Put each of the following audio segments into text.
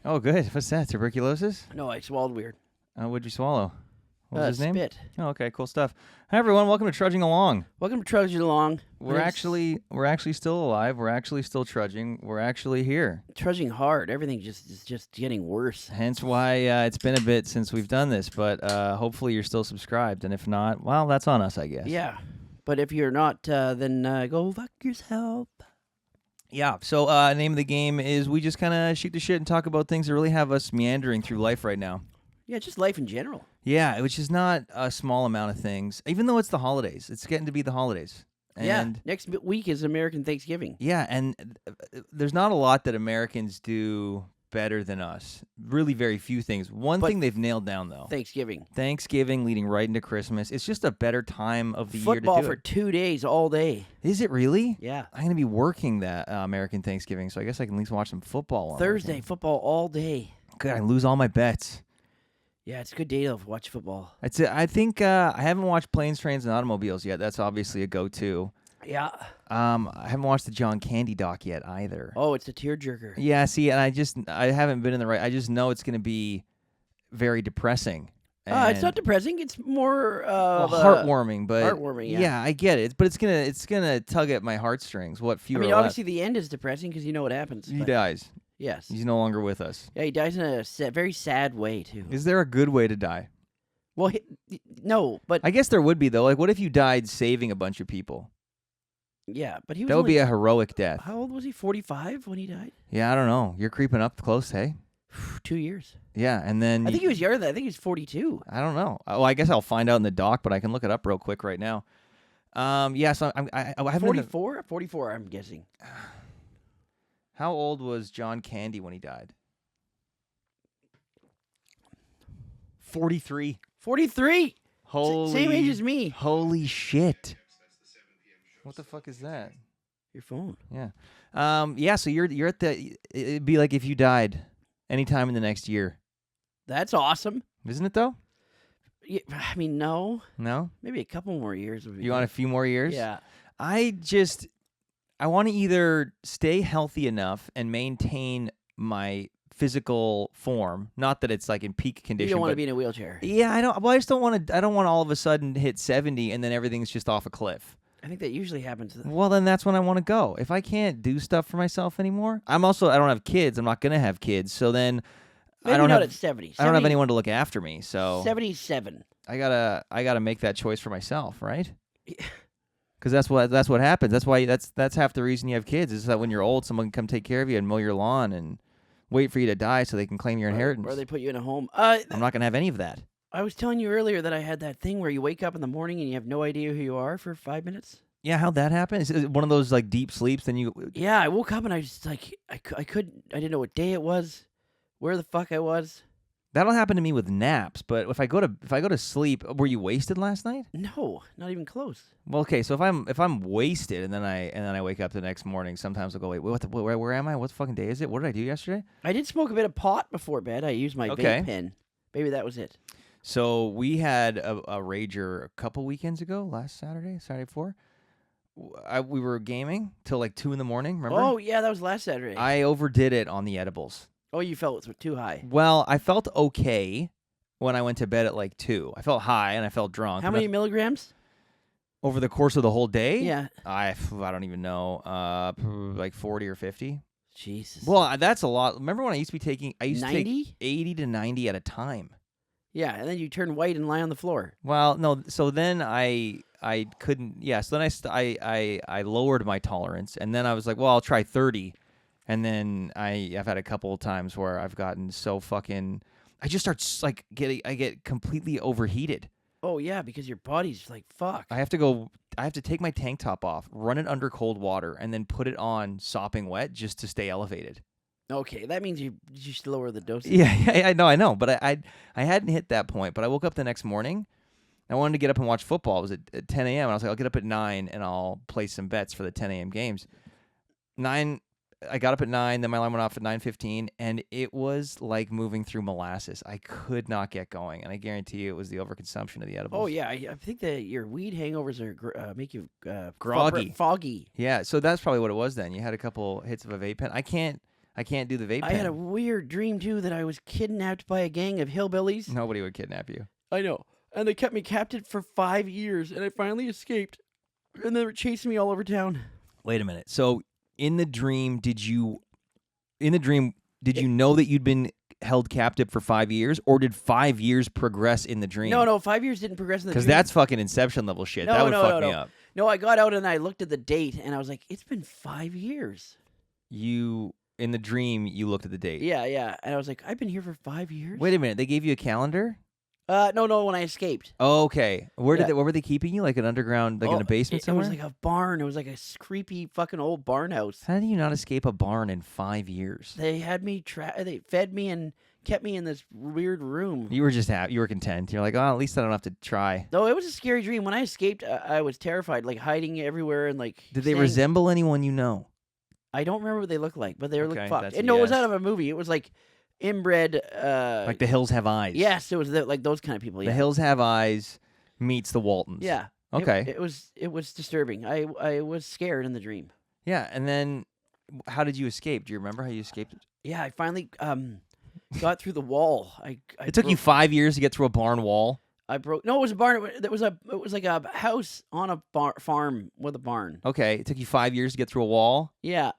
Oh, good. What's that? Tuberculosis? No, I swallowed weird. What'd you swallow? What was his name? Spit. Oh, okay, cool stuff. Hi everyone, welcome to Trudging Along. Welcome to Trudging Along. We're actually still alive. We're actually still trudging. We're actually here. Trudging hard. Everything is just getting worse. Hence why it's been a bit since we've done this, but hopefully you're still subscribed, and if not, well, that's on us, I guess. Yeah, but if you're not, then go fuck yourself. Yeah, so name of the game is we just kind of shoot the shit and talk about things that really have us meandering through life right now. Yeah, just life in general. Yeah, which is not a small amount of things, even though it's the holidays. It's getting to be the holidays. And yeah, next week is American Thanksgiving. Yeah, and there's not a lot that Americans do better than us. Really very few things. One thing they've nailed down, though. Thanksgiving leading right into Christmas. It's just a better time of the year to do it. Football for 2 days all day. Is it really? Yeah. I'm going to be working that American Thanksgiving, so I guess I can at least watch some football. Thursday, football all day. Good, I lose all my bets. Yeah, it's a good day to watch football. That's it. I think I haven't watched Planes, Trains, and Automobiles yet. That's obviously a go-to. Yeah. I haven't watched the John Candy doc yet either. Oh, it's a tearjerker. Yeah, see, and I haven't been in the right. I just know it's going to be very depressing. It's not depressing. It's more heartwarming, but heartwarming. Yeah. Yeah, I get it. But it's gonna tug at my heartstrings. What few? I mean, obviously the end is depressing because you know what happens. He dies. Yes. He's no longer with us. Yeah, he dies in a very sad way, too. Is there a good way to die? Well, no, but... I guess there would be, though. Like, what if you died saving a bunch of people? Yeah, but he was That would be a heroic death. How old was he? 45 when he died? Yeah, I don't know. You're creeping up close, hey? 2 years. Yeah, and then... I think he was younger than that. I think he was 42. I don't know. Well, I guess I'll find out in the doc, but I can look it up real quick right now. Yeah, so I haven't... 44? 44, I'm guessing. How old was John Candy when he died? 43. 43? Holy... Same age as me. Holy shit. What the fuck is that? Your phone. Yeah. Yeah, so you're at the... It'd be like if you died anytime in the next year. That's awesome. Isn't it, though? Yeah, I mean, no. No? Maybe a couple more years. You want a few more years? Yeah. I want to either stay healthy enough and maintain my physical form. Not that it's like in peak condition. You don't want to be in a wheelchair. Yeah, I don't. Well, I just don't want to. I don't want to all of a sudden hit 70 and then everything's just off a cliff. I think that usually happens. Well, then that's when I want to go. If I can't do stuff for myself anymore, I don't have kids. I'm not gonna have kids. So then maybe I don't not have at 70. I don't have anyone to look after me. So 77. I gotta make that choice for myself, right? Because that's what happens. That's why that's half the reason you have kids is that when you're old, someone can come take care of you and mow your lawn and wait for you to die so they can claim your inheritance. Or they put you in a home. I'm not gonna have any of that. I was telling you earlier that I had that thing where you wake up in the morning and you have no idea who you are for 5 minutes. Yeah, how'd that happen? Is it one of those like deep sleeps? Then you. Yeah, I woke up and I was like, I didn't know what day it was, where the fuck I was. That'll happen to me with naps, but if I go to sleep, were you wasted last night? No, not even close. Well, okay, so if I'm wasted and then I wake up the next morning, sometimes I'll go, wait, where am I? What fucking day is it? What did I do yesterday? I did smoke a bit of pot before bed. I used my vape pen. Maybe that was it. So we had a rager a couple weekends ago, last Saturday before. We were gaming till like 2 a.m. Remember? Oh yeah, that was last Saturday. I overdid it on the edibles. Oh, you felt it was too high. Well, I felt okay when I went to bed at like 2. I felt high and I felt drunk. How many milligrams? Over the course of the whole day? Yeah. I don't even know. Like 40 or 50. Jesus. Well, that's a lot. Remember when I used to take 90? 80 to 90 at a time. Yeah, and then you turn white and lie on the floor. Well, no. So then I couldn't. Yeah. So then I lowered my tolerance, and then I was like, well, I'll try 30. And then I've had a couple of times where I've gotten so fucking. I just start like I get completely overheated. Oh yeah, because your body's like fuck. I have to take my tank top off, run it under cold water, and then put it on sopping wet just to stay elevated. Okay, that means you should lower the dosage. Yeah, I know, but I hadn't hit that point. But I woke up the next morning. I wanted to get up and watch football. It was at 10 a.m. And I was like, I'll get up at 9 and I'll place some bets for the 10 a.m. games. 9. I got up at 9, then my alarm went off at 9:15, and it was like moving through molasses. I could not get going, and I guarantee you it was the overconsumption of the edibles. Oh, yeah. I think that your weed hangovers are make you groggy. Foggy. Yeah, so that's probably what it was then. You had a couple hits of a vape pen. I I can't do the vape I pen. had a weird dream, too, that I was kidnapped by a gang of hillbillies. Nobody would kidnap you. I know. And they kept me captive for 5 years, and I finally escaped. And they were chasing me all over town. Wait a minute. So in the dream, did you know that you'd been held captive for 5 years, or did 5 years progress in the dream? No, 5 years didn't progress in the dream. Because that's fucking Inception level shit. No, that would no, fuck no, me no. up. No, I got out and I looked at the date, and I was like, it's been 5 years. In the dream, you looked at the date. Yeah. And I was like, I've been here for 5 years? Wait a minute. They gave you a calendar? No, when I escaped. Oh, okay. Where Yeah. where were they keeping you? Like an underground, like in a basement somewhere? It was like a barn. It was like a creepy fucking old barn house. How did you not escape a barn in 5 years? They had me, they fed me and kept me in this weird room. You were just happy. You were content. You're like, oh, at least I don't have to try. No, it was a scary dream. When I escaped, I was terrified, like hiding everywhere and like. Did they staying- resemble anyone you know? I don't remember what they looked like, but they were Okay, like fucked. that's And a no, it was yes. out of a movie. It was like inbred. Like The Hills Have Eyes. Yes, it was like those kind of people. Yeah. The Hills Have Eyes meets the Waltons. Yeah. Okay. It was disturbing. I was scared in the dream. Yeah, and then how did you escape? Do you remember how you escaped? Yeah, I finally got through the wall. It took you 5 years to get through a barn wall. I broke. No, it was a barn. It was like a house on a farm with a barn. Okay, it took you 5 years to get through a wall. Yeah.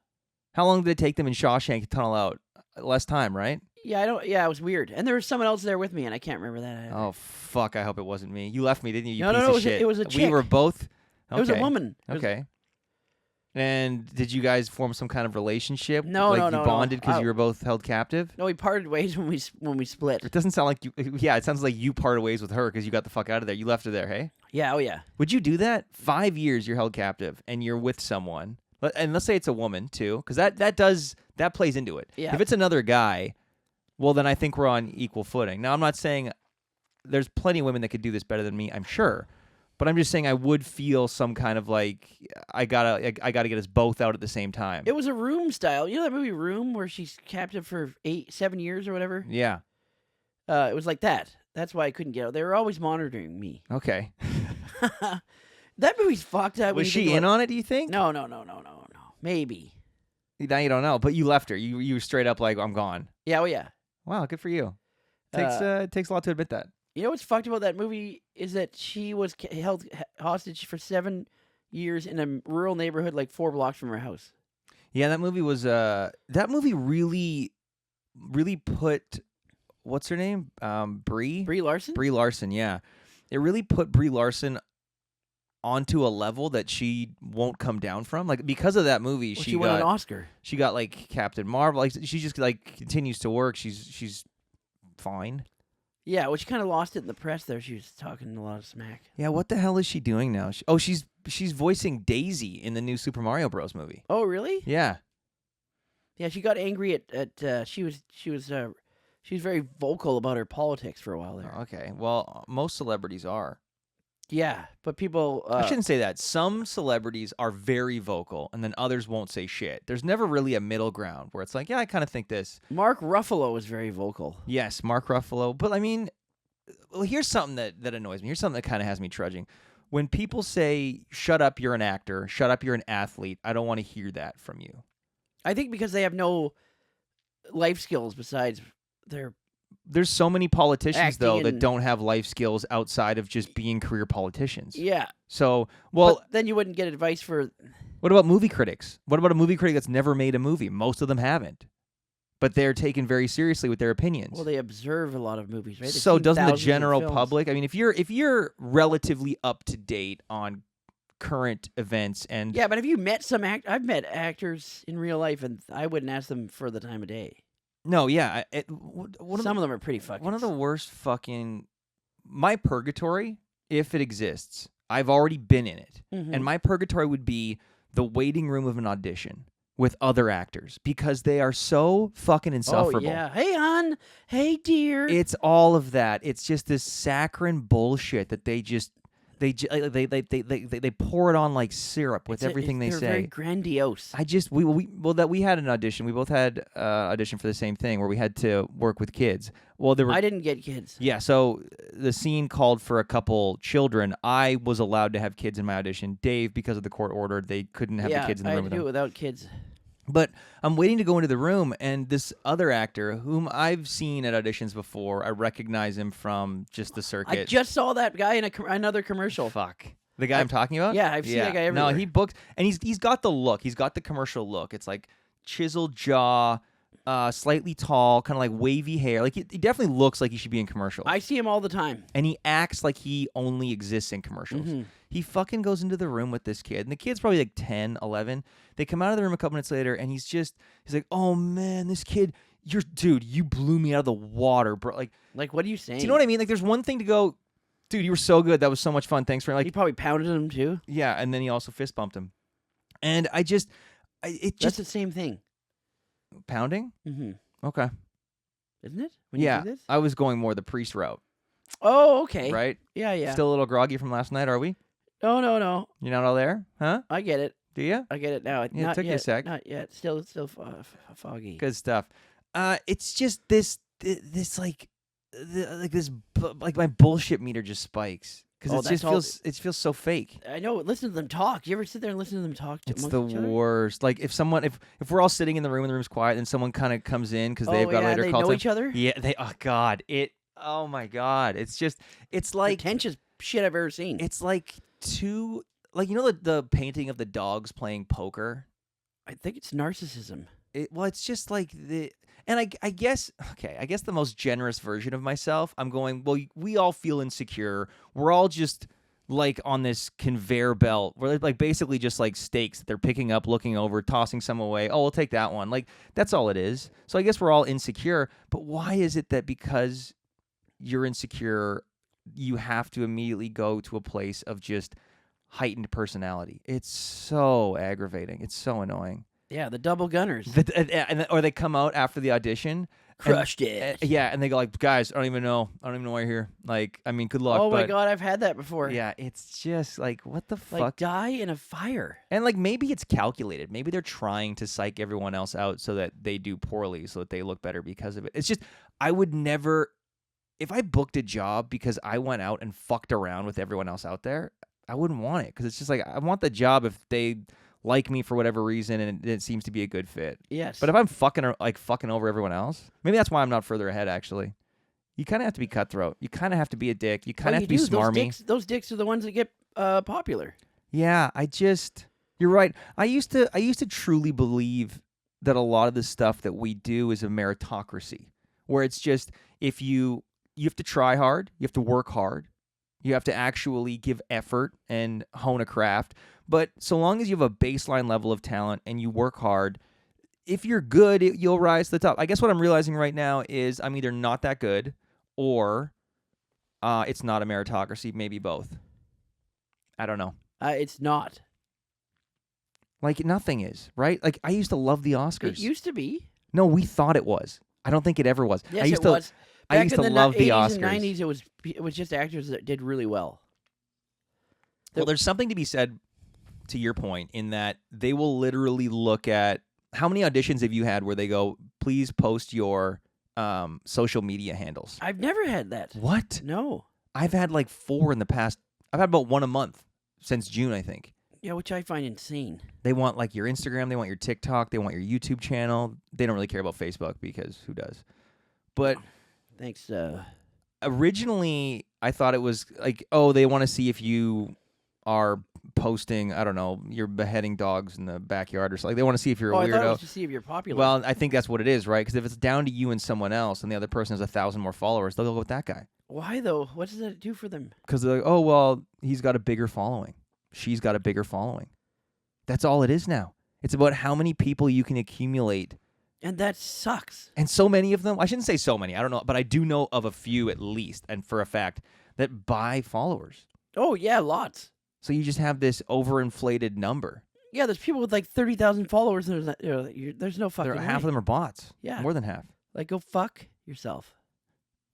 How long did it take them in Shawshank to tunnel out? Less time, right? Yeah, I don't. Yeah, it was weird. And there was someone else there with me, and I can't remember that. Either. Oh fuck! I hope it wasn't me. You left me, didn't you? You No, piece no, of it was shit. it was a We chick. were both. Okay. It was a woman. It was- Okay. And did you guys form some kind of relationship? No, like no, you no, no. bonded because you were both held captive? No, we parted ways when we split. It doesn't sound like you. Yeah, it sounds like you parted ways with her because you got the fuck out of there. You left her there, hey? Yeah. Oh yeah. Would you do that? 5 years you're held captive and you're with someone, and let's say it's a woman too, because that plays into it. Yeah. If it's another guy, well then I think we're on equal footing. Now I'm not saying there's plenty of women that could do this better than me. I'm sure. But I'm just saying I would feel some kind of like I gotta get us both out at the same time. It was a Room style. You know that movie Room where she's captive for 7 years or whatever. Yeah. It was like that. That's why I couldn't get out. They were always monitoring me. Okay. That movie's fucked up. when Was you think she in about on it? Do you think? No. Maybe. Now you don't know, but you left her. You were straight up like I'm gone. Yeah. Oh yeah. Wow, good for you. Takes a lot to admit that. You know what's fucked about that movie is that she was held hostage for 7 years in a rural neighborhood like 4 blocks from her house. Yeah, that movie was that movie really put what's her name? Brie Larson? Brie Larson, yeah. It really put Brie Larson onto a level that she won't come down from. Like because of that movie, Well, she won got an Oscar. She got like Captain Marvel. Like she just like continues to work. She's fine. Yeah, well, she kind of lost it in the press there. She was talking a lot of smack. Yeah, what the hell is she doing now? She's voicing Daisy in the new Super Mario Bros. Movie. Oh, really? Yeah. Yeah, she got angry at she was very vocal about her politics for a while there. Okay. Well, most celebrities are. Yeah, but people I shouldn't say that. Some celebrities are very vocal, and then others won't say shit. There's never really a middle ground where it's like, yeah, I kind of think this. Mark Ruffalo was very vocal. Yes, Mark Ruffalo. But I mean, well, here's something that annoys me. Here's something that kind of has me trudging. When people say, shut up, you're an actor. Shut up, you're an athlete. I don't want to hear that from you. I think because they have no life skills besides their. There's so many politicians, Acting though, that and- don't have life skills outside of just being career politicians. Yeah. So, well, But then you wouldn't get advice for. what about movie critics? What about a movie critic that's never made a movie? Most of them haven't. But they're taken very seriously with their opinions. Well, they observe a lot of movies, right? They've So seen doesn't the thousands of general films. public? I mean, if you're relatively up to date on current events and Yeah, but have you met some I've met actors in real life, and I wouldn't ask them for the time of day. no, yeah, Some of them are pretty fucking. one of the worst fucking my purgatory, if it exists, I've already been in it, Mhm. and my purgatory would be the waiting room of an audition with other actors because they are so fucking insufferable. Oh yeah. Hey, hon. Hey, dear. It's all of that. It's just this saccharine bullshit that they pour it on like syrup with everything they they're say. Very grandiose. We had an audition. We both had audition for the same thing where we had to work with kids. Well, there were I didn't get kids. yeah. So the scene called for a couple children. I was allowed to have kids in my audition. Dave, because of the court order, they couldn't have the kids in the I room had with to do them. it without kids. But I'm waiting to go into the room, and this other actor, whom I've seen at auditions before, I recognize him from just the circuit. I just saw that guy in another commercial. Fuck. The guy I'm talking about? Yeah, I've seen that guy everywhere. No, he books, and he's got the look. He's got the commercial look. It's like chiseled jaw, slightly tall, kind of like wavy hair. Like he definitely looks like he should be in commercials. I see him all the time. And he acts like he only exists in commercials. Mm-hmm. He fucking goes into the room with this kid, and the kid's probably like 10, 11. They come out of the room a couple minutes later, and he's like, "Oh man, this kid, you blew me out of the water, bro." Like, what are you saying? Do you know what I mean? Like, there's one thing to go, dude, you were so good. That was so much fun. Thanks for He probably pounded him too. Yeah, and then he also fist bumped him. And That's the same thing. Pounding? Mm-hmm. Okay. Isn't it? When you do this? I was going more the priest route. Oh, okay. Right? Yeah. Still a little groggy from last night, are we? Oh, no. You're not all there? Huh? I get it. Do you? I get it now. Yeah, Not it took yet. you a sec. Not yet. Still foggy. Good stuff. It's just this like my bullshit meter just spikes because it feels so fake. I know. Listen to them talk. You ever sit there and listen to them talk? It's the worst. Like if we're all sitting in the room and the room's quiet, and someone kind of comes in because they've got a later they call know time. each other. Yeah, oh my god, it's like the tensiest shit I've ever seen. It's like the painting of the dogs playing poker. I think it's narcissism. It's just like and I guess the most generous version of myself, I'm going, well, we all feel insecure. We're all just like on this conveyor belt. We're like basically just like steaks that they're picking up, looking over, tossing some away. Oh, we'll take that one. Like that's all it is. So I guess we're all insecure. But why is it that because you're insecure, you have to immediately go to a place of just heightened personality? It's so aggravating. It's so annoying. Yeah, the double gunners. Or they come out after the audition. Crushed it. Yeah, and they go like, guys, I don't even know why you're here. Like, I mean, good luck. Oh my god, I've had that before. Yeah, it's just like, what the fuck? Like, die in a fire. And like, maybe it's calculated. Maybe they're trying to psych everyone else out so that they do poorly, so that they look better because of it. It's just, I would never, if I booked a job because I went out and fucked around with everyone else out there, I wouldn't want it because it's just like, I want the job if they like me for whatever reason and it seems to be a good fit. Yes. But if I'm fucking over everyone else, maybe that's why I'm not further ahead, actually. You kind of have to be cutthroat. You kind of have to be a dick. You kind of have to be smarmy. Those dicks are the ones that get popular. Yeah, you're right. I used to truly believe that a lot of the stuff that we do is a meritocracy, where it's just if you have to try hard, you have to work hard, you have to actually give effort and hone a craft. But so long as you have a baseline level of talent and you work hard, if you're good, you'll rise to the top. I guess what I'm realizing right now is I'm either not that good or it's not a meritocracy, maybe both. I don't know. It's not. Like, nothing is, right? Like, I used to love the Oscars. It used to be. No, we thought it was. I don't think it ever was. Yes, it was. I used to love the Oscars. Back in the 90s, it was just actors that did really well. Well, there's something to be said, to your point, in that they will literally look at how many auditions have you had where they go, please post your social media handles. I've never had that. What? No. I've had like 4 in the past. I've had about 1 a month since June, I think. Yeah, which I find insane. They want like your Instagram, they want your TikTok, they want your YouTube channel. They don't really care about Facebook because who does? But thanks. Originally, I thought it was like, oh, they want to see if you are posting, I don't know, you're beheading dogs in the backyard or something. Like, they want to see if you're a weirdo. I thought it was to see if you're popular. Well, I think that's what it is, right? Because if it's down to you and someone else and the other person has 1,000 more followers, they'll go with that guy. Why, though? What does that do for them? Because they're like, oh, well, he's got a bigger following. She's got a bigger following. That's all it is now. It's about how many people you can accumulate. And that sucks. And so many of them, I shouldn't say so many, I don't know, but I do know of a few at least, and for a fact, that buy followers. Oh, yeah, lots. So you just have this overinflated number. Yeah, there's people with like 30,000 followers, and there's no fucking way. Half of them are bots. Yeah. More than half. Like, go fuck yourself.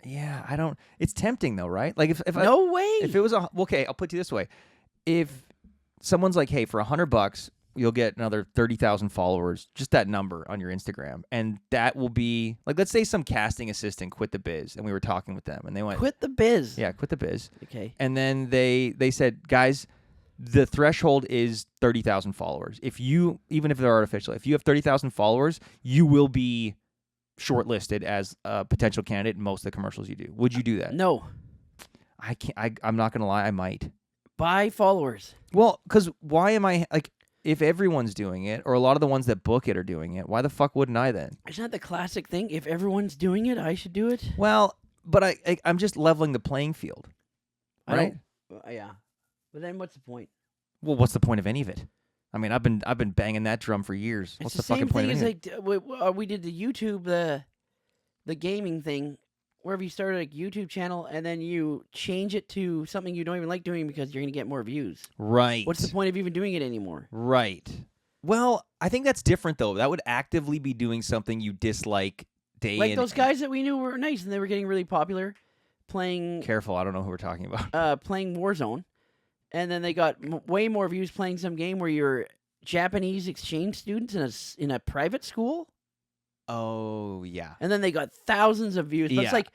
Yeah, I don't, it's tempting though, right? Like if no way. If it was okay, I'll put it this way. If someone's like, hey, for $100, you'll get another 30,000 followers, just that number on your Instagram. And that will be, like, let's say some casting assistant quit the biz, and we were talking with them, and they went... Quit the biz? Yeah, quit the biz. Okay. And then they said, guys, the threshold is 30,000 followers. Even if they're artificial, if you have 30,000 followers, you will be shortlisted as a potential candidate in most of the commercials you do. Would you do that? No. I can't. I'm not gonna lie. I might. Buy followers. Well, because why am I like? If everyone's doing it, or a lot of the ones that book it are doing it, why the fuck wouldn't I then? Isn't that the classic thing? If everyone's doing it, I should do it. Well, but I'm just leveling the playing field, right? Yeah. But then what's the point? Well, what's the point of any of it? I mean, I've been banging that drum for years. What's the fucking point of any of it? It's the same thing as like we did the YouTube the gaming thing, where you start a YouTube channel and then you change it to something you don't even like doing because you're going to get more views. Right. What's the point of even doing it anymore? Right. Well, I think that's different though. That would actively be doing something you dislike day Like in. those guys that we knew were nice and they were getting really popular playing Careful, I don't know who we're talking about. playing Warzone. And then they got way more views playing some game where you're Japanese exchange students in a private school. Oh, yeah. And then they got thousands of views. But it's like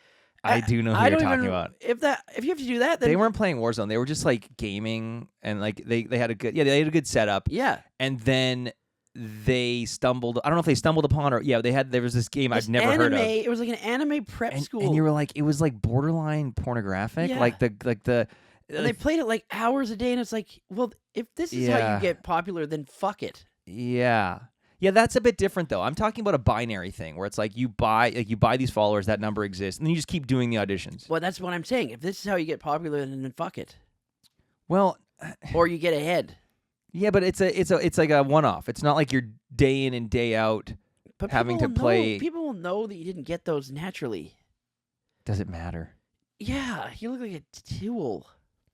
I do know who you're talking about. If you have to do that, then They weren't playing Warzone. They were just like gaming and like they had a good setup. yeah. And then they stumbled. I don't know if they stumbled upon or there was this game I've never heard of. It was like an anime prep school. And you were like, it was like borderline pornographic. Yeah. Like the And they played it like hours a day, and it's like, well, if this is how you get popular, then fuck it. Yeah. Yeah, that's a bit different though. I'm talking about a binary thing where it's like you buy these followers, that number exists, and then you just keep doing the auditions. Well, that's what I'm saying. If this is how you get popular, then fuck it. Well, or you get ahead. Yeah, but it's like a one-off. It's not like you're day in and day out But having to play. People will know that you didn't get those naturally. Does it matter? Yeah, you look like a tool.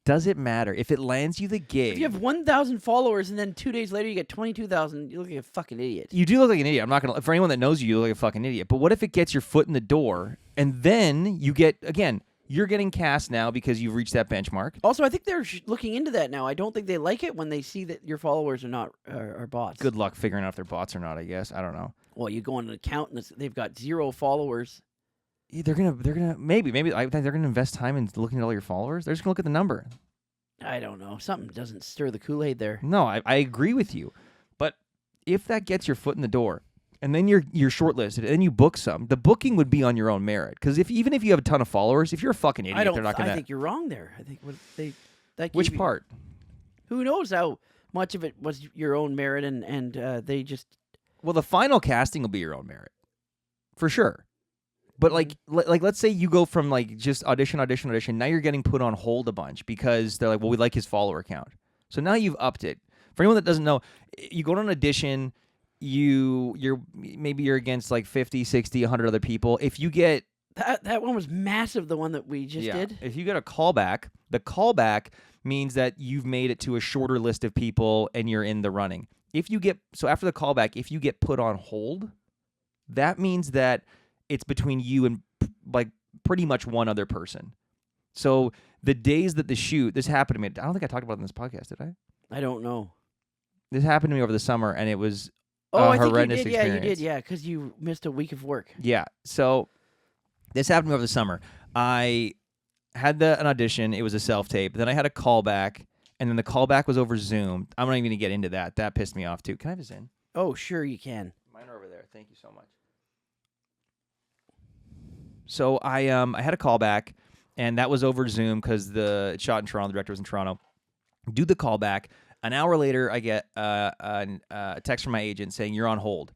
Does it matter if it lands you the gig? If you have 1,000 followers and then 2 days later you get 22,000, you look like a fucking idiot. You do look like an idiot. I'm not gonna. For anyone that knows you, you look like a fucking idiot. But what if it gets your foot in the door and then you get again? You're getting cast now because you've reached that benchmark. Also, I think they're looking into that now. I don't think they like it when they see that your followers are not are bots. Good luck figuring out if they're bots or not. I guess I don't know. Well, you go on an account and they've got 0 followers. Yeah, they're gonna maybe I think they're gonna invest time in looking at all your followers. They're just gonna look at the number. I don't know. Something doesn't stir the Kool-Aid there. No, I agree with you. But if that gets your foot in the door, and then you're shortlisted, and then you book some, the booking would be on your own merit. Because even if you have a ton of followers, if you're a fucking idiot, they're not gonna. I think you're wrong there. I think Which part? Who knows how much of it was your own merit, and they just. Well, the final casting will be your own merit, for sure. But like let's say you go from like just audition. Now you're getting put on hold a bunch because they're like, well, we like his follower count. So now you've upped it. For anyone that doesn't know, you go to an audition, you're against like 50, 60, 100 other people. If you get that one was massive, the one that we just did. If you get a callback, the callback means that you've made it to a shorter list of people and you're in the running. After the callback, if you get put on hold, that means that it's between you and like pretty much one other person. So the days that this happened to me. I don't think I talked about it in this podcast, did I? I don't know. This happened to me over the summer, and it was I horrendous think you did. experience. Yeah, you did. Yeah, because you missed a week of work. Yeah. So this happened to me over the summer. I had an audition. It was a self-tape. Then I had a callback, and then the callback was over Zoom. I'm not even going to get into that. That pissed me off, too. Can I have a Zyn? Oh, sure you can. Mine are over there. Thank you so much. So I had a callback, and that was over Zoom because it's shot in Toronto. The director was in Toronto. Do the callback. An hour later, I get a text from my agent saying you're on hold,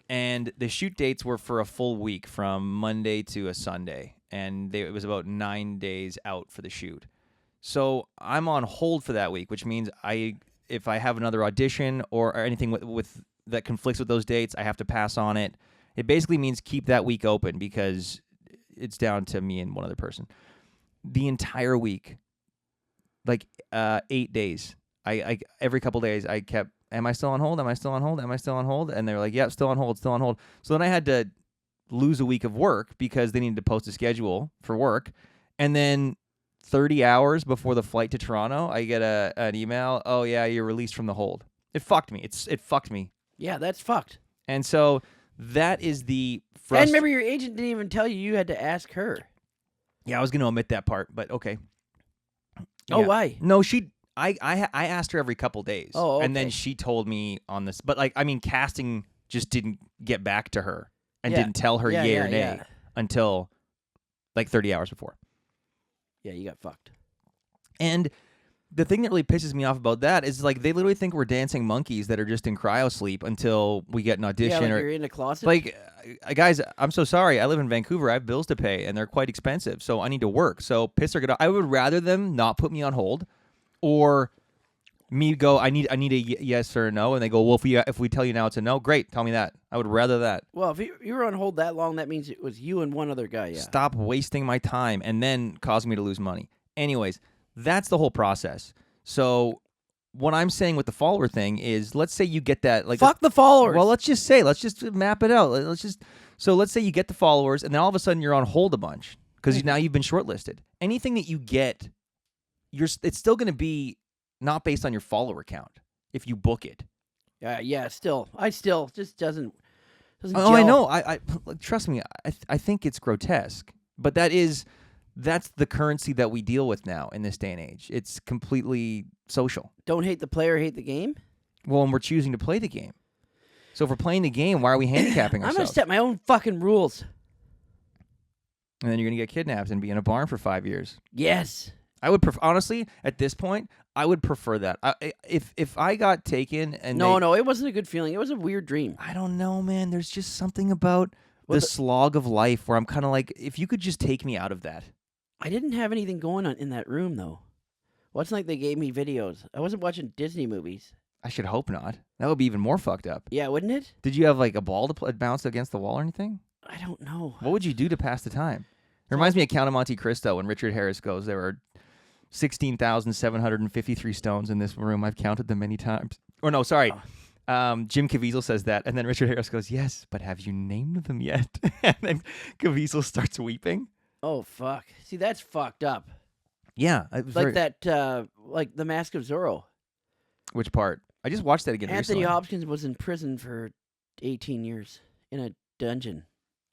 and the shoot dates were for a full week from Monday to a Sunday, and it was about 9 days out for the shoot. So I'm on hold for that week, which means if I have another audition or anything with that conflicts with those dates, I have to pass on it. It basically means keep that week open because it's down to me and one other person. The entire week, like 8 days, I every couple days I kept, am I still on hold? Am I still on hold? Am I still on hold? And they were like, yeah, still on hold, still on hold. So then I had to lose a week of work because they needed to post a schedule for work. And then 30 hours before the flight to Toronto, I get an email, oh yeah, you're released from the hold. It fucked me. It fucked me. Yeah, that's fucked. And so that is the And remember, your agent didn't even tell you. You had to ask her. Yeah, I was going to omit that part, but okay. Oh, Yeah. why? No, I asked her every couple days. Oh, And then okay. she told me on this. But, like, I mean, casting just didn't get back to her and Yeah. didn't tell her Yeah, yay or yeah, nay yeah. until, like, 30 hours before. Yeah, you got fucked. And the thing that really pisses me off about that is, like, they literally think we're dancing monkeys that are just in cryo sleep until we get an audition. Yeah, like or you're in a closet. Like, guys, I'm so sorry. I live in Vancouver. I have bills to pay, and they're quite expensive. So I need to work. So piss or get out. I would rather them not put me on hold, or me go, I need a yes or a no, and they go, well, if we tell you now it's a no, great. Tell me that. I would rather that. Well, if you were on hold that long, that means it was you and one other guy. Yeah. Stop wasting my time and then causing me to lose money. Anyways, that's the whole process. So what I'm saying with the follower thing is, let's say you get that, like, Fuck the followers. well, let's just map it out. Let's say you get the followers, and then all of a sudden you're on hold a bunch because now you've been shortlisted. Anything that you get, it's still going to be not based on your follower count if you book it. Yeah. Still, just doesn't. Oh, I gel. know. I trust me. I think it's grotesque, but that's the currency that we deal with now in this day and age. It's completely social. Don't hate the player, hate the game. Well, and we're choosing to play the game. So if we're playing the game, why are we handicapping I'm ourselves? gonna set my own fucking rules. And then you're gonna get kidnapped and be in a barn for 5 years. Yes. I would honestly, at this point, I would prefer that. If I got taken and No, it wasn't a good feeling. It was a weird dream. I don't know, man. There's just something about Well, the slog of life where I'm kind of like, if you could just take me out of that. I didn't have anything going on in that room though. Wasn't like they gave me videos. I wasn't watching Disney movies. I should hope not. That would be even more fucked up. Yeah, wouldn't it? Did you have like a ball to bounce against the wall or anything? I don't know. What would you do to pass the time? It reminds me of Count of Monte Cristo when Richard Harris goes, there were 16,753 stones in this room. I've counted them many times. Or no, sorry. Jim Caviezel says that. And then Richard Harris goes, yes, but have you named them yet? And then Caviezel starts weeping. Oh fuck! See, that's fucked up. Yeah. Like that, like the Mask of Zorro. Which part? I just watched that again Anthony recently. Hopkins was in prison for 18 years in a dungeon.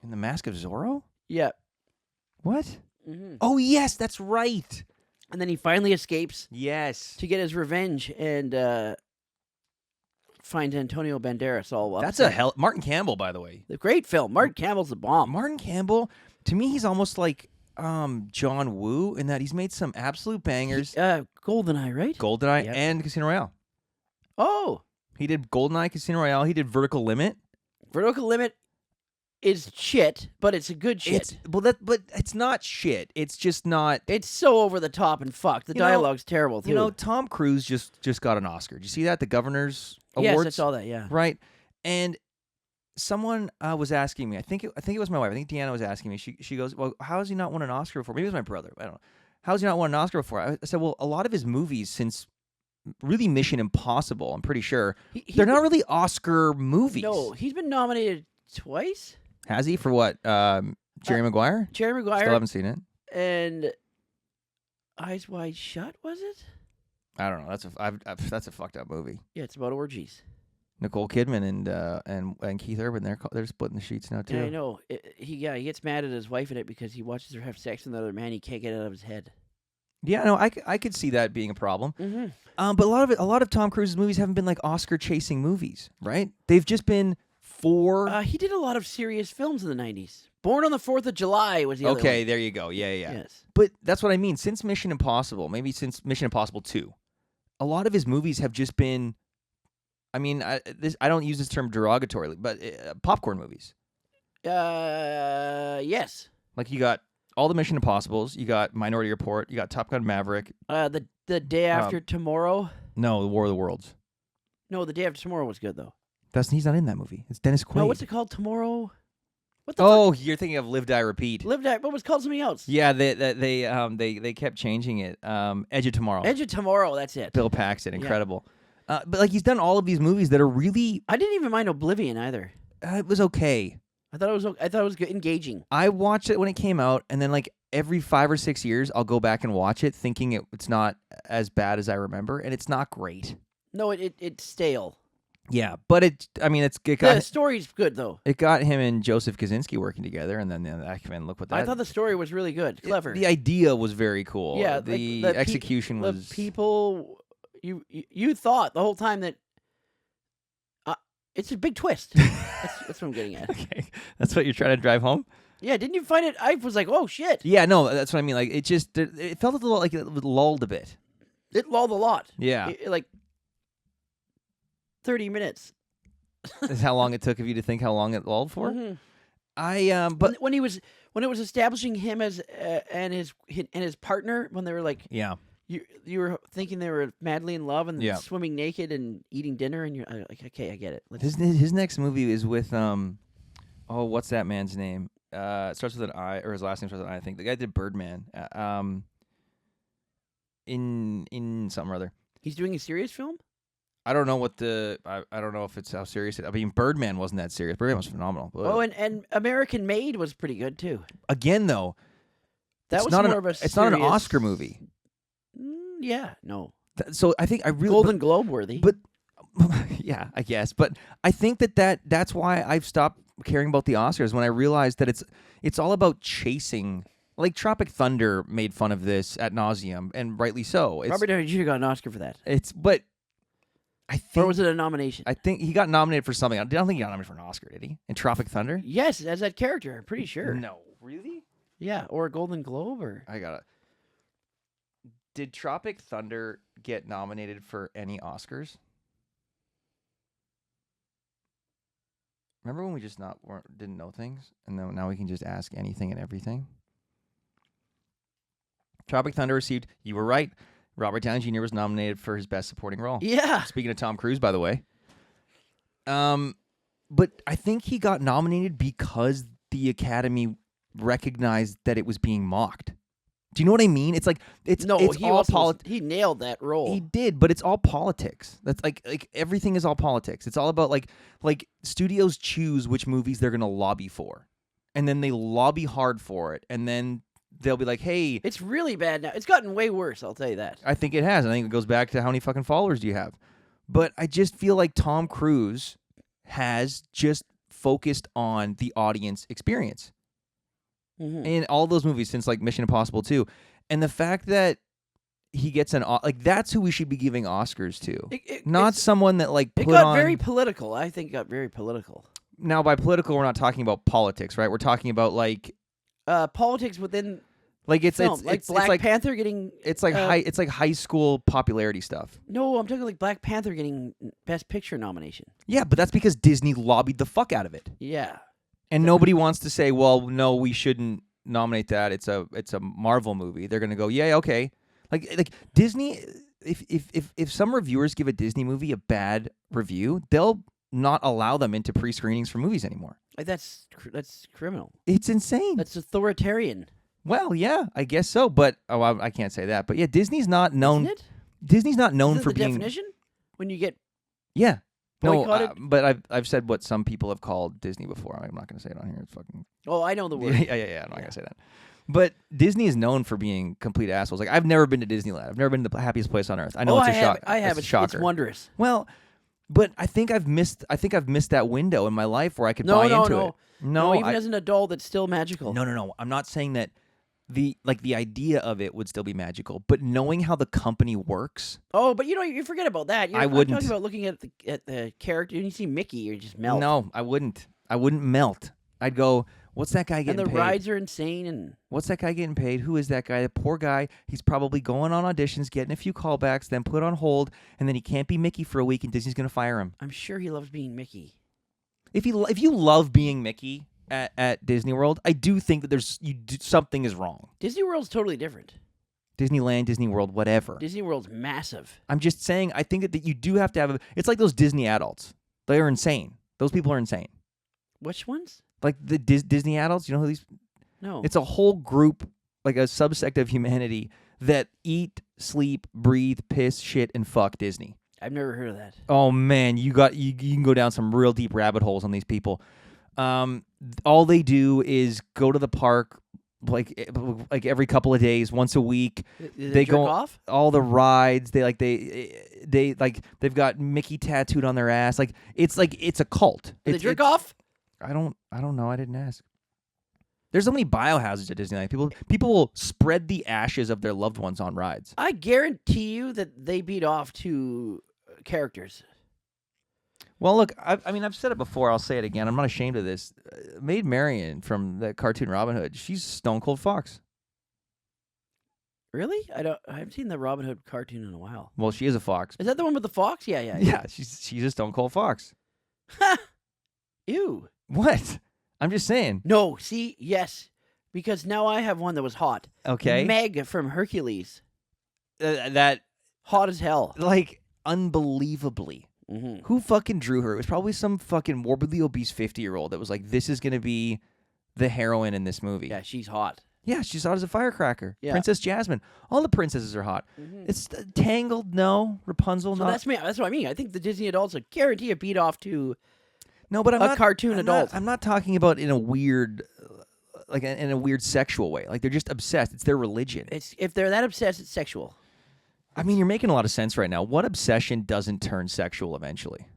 In the Mask of Zorro? Yeah. What? Mm-hmm. Oh, yes, that's right. And then he finally escapes Yes. to get his revenge and finds Antonio Banderas all up. That's a hell. Martin Campbell, by the way. The great film. Martin Campbell's the bomb. Martin Campbell, to me, he's almost like John Woo in that he's made some absolute bangers. GoldenEye, right? GoldenEye Yep. and Casino Royale. Oh, He did GoldenEye, Casino Royale. He did Vertical Limit. Vertical Limit is shit, but it's a good shit. But it's not shit. It's just not. It's so over the top and fucked. The dialogue's terrible too. You know, Tom Cruise just got an Oscar. Did you see that? The Governor's yes, Awards. I saw that. Yeah. Right. And someone was asking me. I think it was my wife. I think Deanna was asking me. She goes, "Well, how has he not won an Oscar before?" Maybe it was my brother. I don't know. How has he not won an Oscar before? I said, "Well, a lot of his movies since." Really Mission Impossible, I'm pretty sure. They're not really Oscar movies. No, he's been nominated twice. Has he? For what? Jerry Maguire? Jerry Maguire. Still haven't seen it. And Eyes Wide Shut, was it? I don't know. That's a fucked up movie. Yeah, it's about orgies. Nicole Kidman and Keith Urban, they're splitting the sheets now too. Yeah, I know. He gets mad at his wife in it because he watches her have sex with another man. He can't get it out of his head. Yeah, no, I could see that being a problem. Mm-hmm. But a lot of Tom Cruise's movies haven't been like Oscar chasing movies, right? They've just been for. He did a lot of serious films in the 90s. Born on the 4th of July was the other Okay, one. there you go. Yeah. Yes. But that's what I mean. Since Mission Impossible, maybe since Mission Impossible 2, a lot of his movies have just been. I mean, I don't use this term derogatorily, but popcorn movies. Yes. Like you got all the Mission Impossibles, you got Minority Report, you got Top Gun Maverick. The Day After Tomorrow. No, The War of the Worlds. No, The Day After Tomorrow was good though. He's not in that movie. It's Dennis Quaid. No, what's it called? Tomorrow. What the Oh, fuck? you're thinking of Live Die Repeat. Live Die. What was called something else? Yeah, they kept changing it. Edge of Tomorrow. Edge of Tomorrow. That's it. Bill Paxton, incredible. But like he's done all of these movies that are really. I didn't even mind Oblivion either. It was okay. I thought it was good, engaging. I watched it when it came out, and then like every 5 or 6 years, I'll go back and watch it, thinking it's not as bad as I remember, and it's not great. No, it's stale. Yeah, but it got The story's good though. it got him and Joseph Kosinski working together, and then look what that. I thought the story was really good, clever. The idea was very cool. Yeah, the like, execution was. The people You thought the whole time that it's a big twist. That's what I'm getting at. Okay, that's what you're trying to drive home. Yeah, didn't you find it? I was like, oh shit. Yeah, no, that's what I mean. Like it felt a little like it lulled a bit. It lulled a lot. Yeah, Like 30 minutes. Is how long it took of you to think how long it lulled for. Mm-hmm. But when it was establishing him as and his partner, when they were like, yeah, you were thinking they were madly in love and Yeah. swimming naked and eating dinner, and you're like, okay, I get it. his next movie is with what's that man's name? It starts with an I, or his last name starts with an I. I think the guy did Birdman. In something or other. He's doing a serious film. I don't know what I don't know if it's how serious it. I mean, Birdman wasn't that serious. Birdman was phenomenal. Oh, and American Made was pretty good too. Again, though, That it's was not more of a it's not an serious- Oscar movie. Yeah, no. So I think I really Golden Globe worthy. But yeah, I guess. But I think that's why I've stopped caring about the Oscars when I realized that it's all about chasing. Like Tropic Thunder made fun of this ad nauseum, and rightly so. Robert Downey Jr. got an Oscar for that. But I think Or was it a nomination? I think he got nominated for something. I don't think he got nominated for an Oscar, did he? In Tropic Thunder? Yes, as that character. I'm pretty sure. No, really? Yeah, or a Golden Globe, or I got it. Did Tropic Thunder get nominated for any Oscars? Remember when we just didn't know things, and then now we can just ask anything and everything? Tropic Thunder received. You were right. Robert Downey Jr. was nominated for his Best Supporting Role. yeah. Speaking of Tom Cruise, by the way. But I think he got nominated because the Academy recognized that it was being mocked. Do you know what I mean? It's like it's all politics. He nailed that role. He did, but it's all politics. That's like everything is all politics. It's all about like studios choose which movies they're gonna lobby for, and then they lobby hard for it, and then they'll be like, "Hey, It's really bad now. It's gotten way worse. I'll tell you that. I think it has. I think it goes back to how many fucking followers do you have." But I just feel like Tom Cruise has just focused on the audience experience in all those movies since like Mission Impossible 2. And the fact that he gets that's who we should be giving Oscars to. Not someone that like put It got on very political. I think it got very political. Now by political we're not talking about politics, right? We're talking about like politics within like it's film. Like Black Panther getting it's like high school popularity stuff. No, I'm talking like Black Panther getting Best Picture nomination. Yeah, but that's because Disney lobbied the fuck out of it. Yeah. And nobody wants to say, well, no, we shouldn't nominate that. It's a Marvel movie. They're gonna go, yeah, okay. Like Disney, if some reviewers give a Disney movie a bad review, they'll not allow them into pre-screenings for movies anymore. Like that's criminal. It's insane. That's authoritarian. Well, yeah, I guess so. But I can't say that. But yeah, Disney's not known. Isn't it? Disney's not known Isn't for the being definition when you get yeah. No, boycotted? but I've said what some people have called Disney before. I'm not going to say it on here. It's fucking. Oh, I know the word. Yeah. I'm not going to say that. But Disney is known for being complete assholes. Like I've never been to Disneyland. I've never been to the happiest place on earth. I know it's a shock. I have. It's a shocker. It's wondrous. Well, but I think I've missed that window in my life where I could buy into it. No, even as an adult, it's still magical. No. I'm not saying that the idea of it would still be magical, but knowing how the company works. Oh, but you forget about that. I wouldn't. I'm talking about looking at the character, and you see Mickey, you just melt. No, I wouldn't. I wouldn't melt. I'd go, what's that guy getting paid? And the rides are insane. And what's that guy getting paid? Who is that guy? The poor guy. He's probably going on auditions, getting a few callbacks, then put on hold, and then he can't be Mickey for a week, and Disney's going to fire him. I'm sure he loves being Mickey. If you love being Mickey at Disney World, I do think that something is wrong. Disney World's totally different. Disneyland, Disney World, whatever. Disney World's massive. I'm just saying, I think that you do have to have it's like those Disney adults. They are insane. Those people are insane. Which ones? Like the Disney adults, you know who these? No. It's a whole group, like a subsect of humanity that eat, sleep, breathe, piss, shit, and fuck Disney. I've never heard of that. Oh man, you can go down some real deep rabbit holes on these people. All they do is go to the park like every couple of days, once a week. They go jerk off? All the rides. They've got Mickey tattooed on their ass. It's a cult. Do they jerk off? I don't know. I didn't ask. There's so many biohazards at Disneyland. People will spread the ashes of their loved ones on rides. I guarantee you that they beat off to characters. Well, look, I've said it before. I'll say it again. I'm not ashamed of this. Maid Marian from the cartoon Robin Hood, she's Stone Cold Fox. Really? I haven't seen the Robin Hood cartoon in a while. Well, she is a fox. Is that the one with the fox? Yeah. Yeah, she's a Stone Cold Fox. Ew. What? I'm just saying. No, see, yes. Because now I have one that was hot. Okay. Meg from Hercules. That, Hot as hell. like, unbelievably. Mm-hmm. Who fucking drew her? It was probably some fucking morbidly obese 50-year-old that was like, this is going to be the heroine in this movie. Yeah, she's hot. Yeah, she's hot as a firecracker. Yeah. Princess Jasmine. All the princesses are hot. Mm-hmm. It's Tangled, no. Rapunzel, So no. that's what I mean. I think the Disney adults would guarantee a beat off to No, but I'm a not, cartoon I'm adult. I'm not talking about in a weird, like in a weird sexual way. Like they're just obsessed. It's their religion. If they're that obsessed, it's sexual. I mean, you're making a lot of sense right now. What obsession doesn't turn sexual eventually?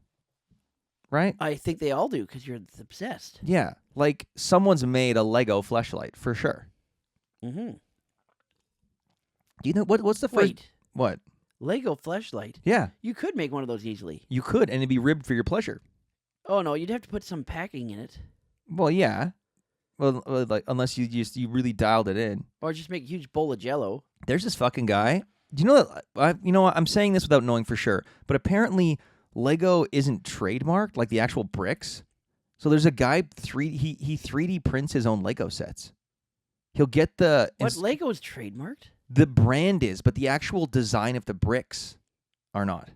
Right? I think they all do because you're obsessed. Yeah. Like someone's made a Lego fleshlight for sure. Mm-hmm. Do you know what's the first? Wait, What? Lego fleshlight. Yeah, You could make one of those easily. you could, and it'd be ribbed for your pleasure. Oh no, you'd have to put some packing in it, Well, yeah. Well, like unless you really dialed it in. or just make a huge bowl of Jello. There's this fucking guy. Do you know that? You know what? I'm saying this without knowing for sure, but apparently Lego isn't trademarked, like the actual bricks. So there's a guy he 3D prints his own Lego sets. He'll get What Lego is trademarked? the brand is, but the actual design of the bricks are not.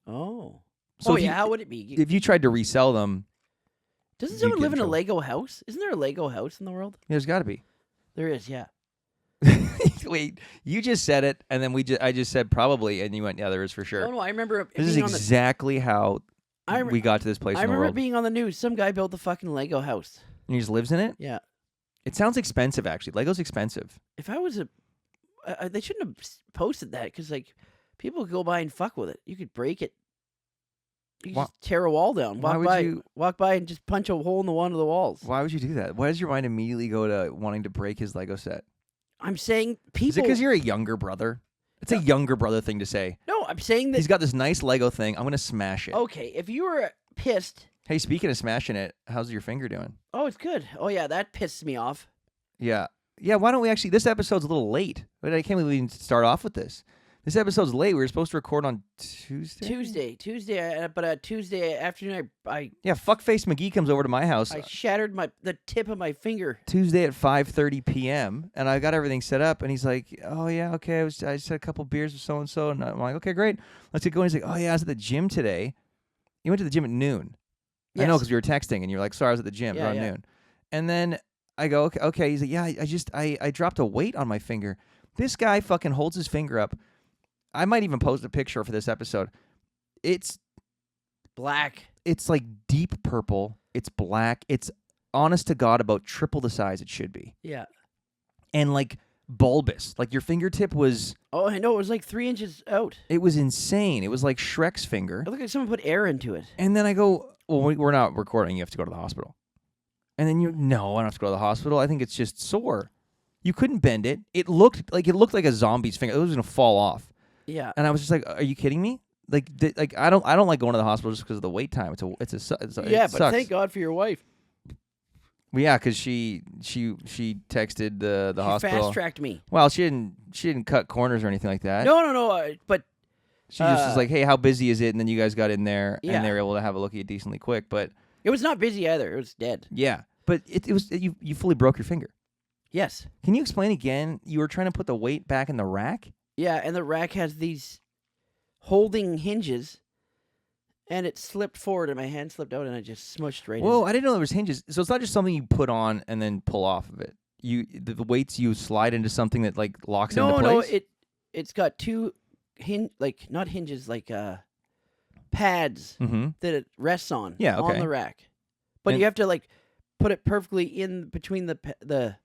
Oh. So How would it be? if you tried to resell them, Doesn't you'd someone get live in a trouble. Lego house? Isn't there a Lego house in the world? There's got to be. There is, yeah. Wait, you just said it, and then I just said probably, and you went, yeah, there is for sure. Oh no, I remember it This is being exactly how we got to this place I in the remember world. it being on the news. Some guy built a fucking Lego house. And he just lives in it? Yeah. It sounds expensive, actually. Lego's expensive. If I was they shouldn't have posted that because like people could go by and fuck with it. You could break it. You could Wha- just tear a wall down. Why would Walk by and just punch a hole in one of the walls. Why would you do that? Why does your mind immediately go to wanting to break his Lego set? I'm saying people. Is it because you're a younger brother? It's a younger brother thing to say. No, I'm saying that. He's got this nice Lego thing. I'm going to smash it. Okay, if you were pissed. Hey, speaking of smashing it, how's your finger doing? Oh, it's good. Oh yeah, that pisses me off. Yeah. Yeah, why don't we actually... This episode's a little late. But I can't believe we didn't start off with this. This episode's late. We were supposed to record on Tuesday? Tuesday, but Tuesday afternoon, I Yeah, Fuckface McGee comes over to my house shattered the tip of my finger. Tuesday at 5:30 p.m. and I got everything set up, and he's like, "Oh yeah, okay. I just had a couple beers with so and so," and I'm like, "Okay, great. Let's get going." He's like, "Oh yeah, I was at the gym today." You went to the gym at noon. I know Yes. because we were texting, and you're like, "Sorry, I was at the gym around Yeah. noon." And then I go, "Okay." He's like, "Yeah, I dropped a weight on my finger." This guy fucking holds his finger up. I might even post a picture for this episode. It's Black. It's like deep purple. It's black. It's honest to God about triple the size it should be. Yeah. And like bulbous. Like your fingertip was... Oh, I know. It was like 3 inches out. It was insane. It was like Shrek's finger. It looked like someone put air into it. And then I go, well, we're not recording. You have to go to the hospital. And then no, I don't have to go to the hospital. I think it's just sore. You couldn't bend it. It looked like a zombie's finger. It was going to fall off. Yeah. And I was just like, are you kidding me? Like I don't like going to the hospital just because of the wait time. Yeah, it but sucks. thank God for your wife. Well, yeah, because she texted the She hospital. fast tracked me. Well, she didn't cut corners or anything like that. No. But She just was like, hey, how busy is it? And then you guys got in there Yeah. and they were able to have a look at you decently quick. But it was not busy either. It was dead. yeah, but you fully broke your finger. Yes. Can you explain again? You were trying to put the weight back in the rack? Yeah, and the rack has these holding hinges, and it slipped forward, and my hand slipped out, and I just smushed right Whoa, in. I didn't know there was hinges. So it's not just something you put on and then pull off of it. The weights you slide into something that like locks into place? No, it's got two not hinges, like pads Mm-hmm. that it rests on. Yeah, okay. On the rack, but And- you have to like put it perfectly in between the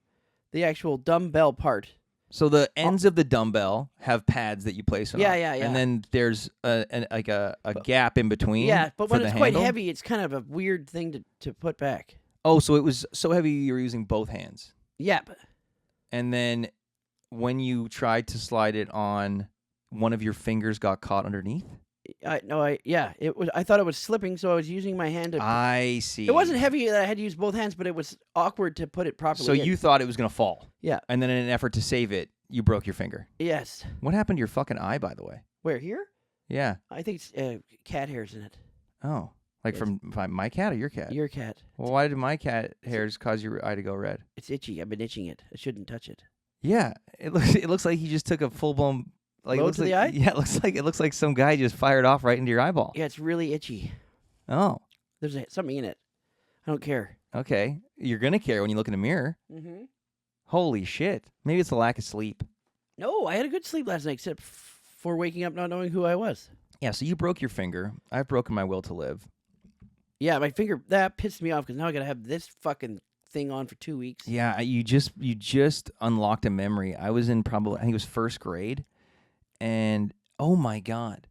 actual dumbbell part. So the ends of the dumbbell have pads that you place on. Yeah, yeah. And then there's a gap in between. Yeah, but for when the it's quite handle. heavy, it's kind of a weird thing to put back. Oh, so it was so heavy you were using both hands. Yep. And then when you tried to slide it on, one of your fingers got caught underneath? It was. I thought it was slipping, so I was using my hand to. I see. It wasn't heavy that I had to use both hands, but it was awkward to put it properly. So you thought it was going to fall. Yeah. And then in an effort to save it, you broke your finger. Yes. What happened to your fucking eye, by the way? Where, here? Yeah. I think it's cat hairs in it. Oh. Like Yes. from my cat or your cat? Your cat. Well, why did my cat hairs cause your eye to go red? It's itchy. I've been itching it. I shouldn't touch it. Yeah. It looks like he just took a full-blown... Like, it Blow looks to like, the eye? Yeah, it looks like some guy just fired off right into your eyeball. Yeah, it's really itchy. Oh. There's something in it. I don't care. Okay. You're going to care when you look in the mirror. Mm-hmm. Holy shit. Maybe it's the lack of sleep. No, I had a good sleep last night, except for waking up not knowing who I was. Yeah, so you broke your finger. I've broken my will to live. Yeah, my finger, that pissed me off because now I got to have this fucking thing on for 2 weeks. Yeah, you just unlocked a memory. I was in I think it was first grade. And oh my God.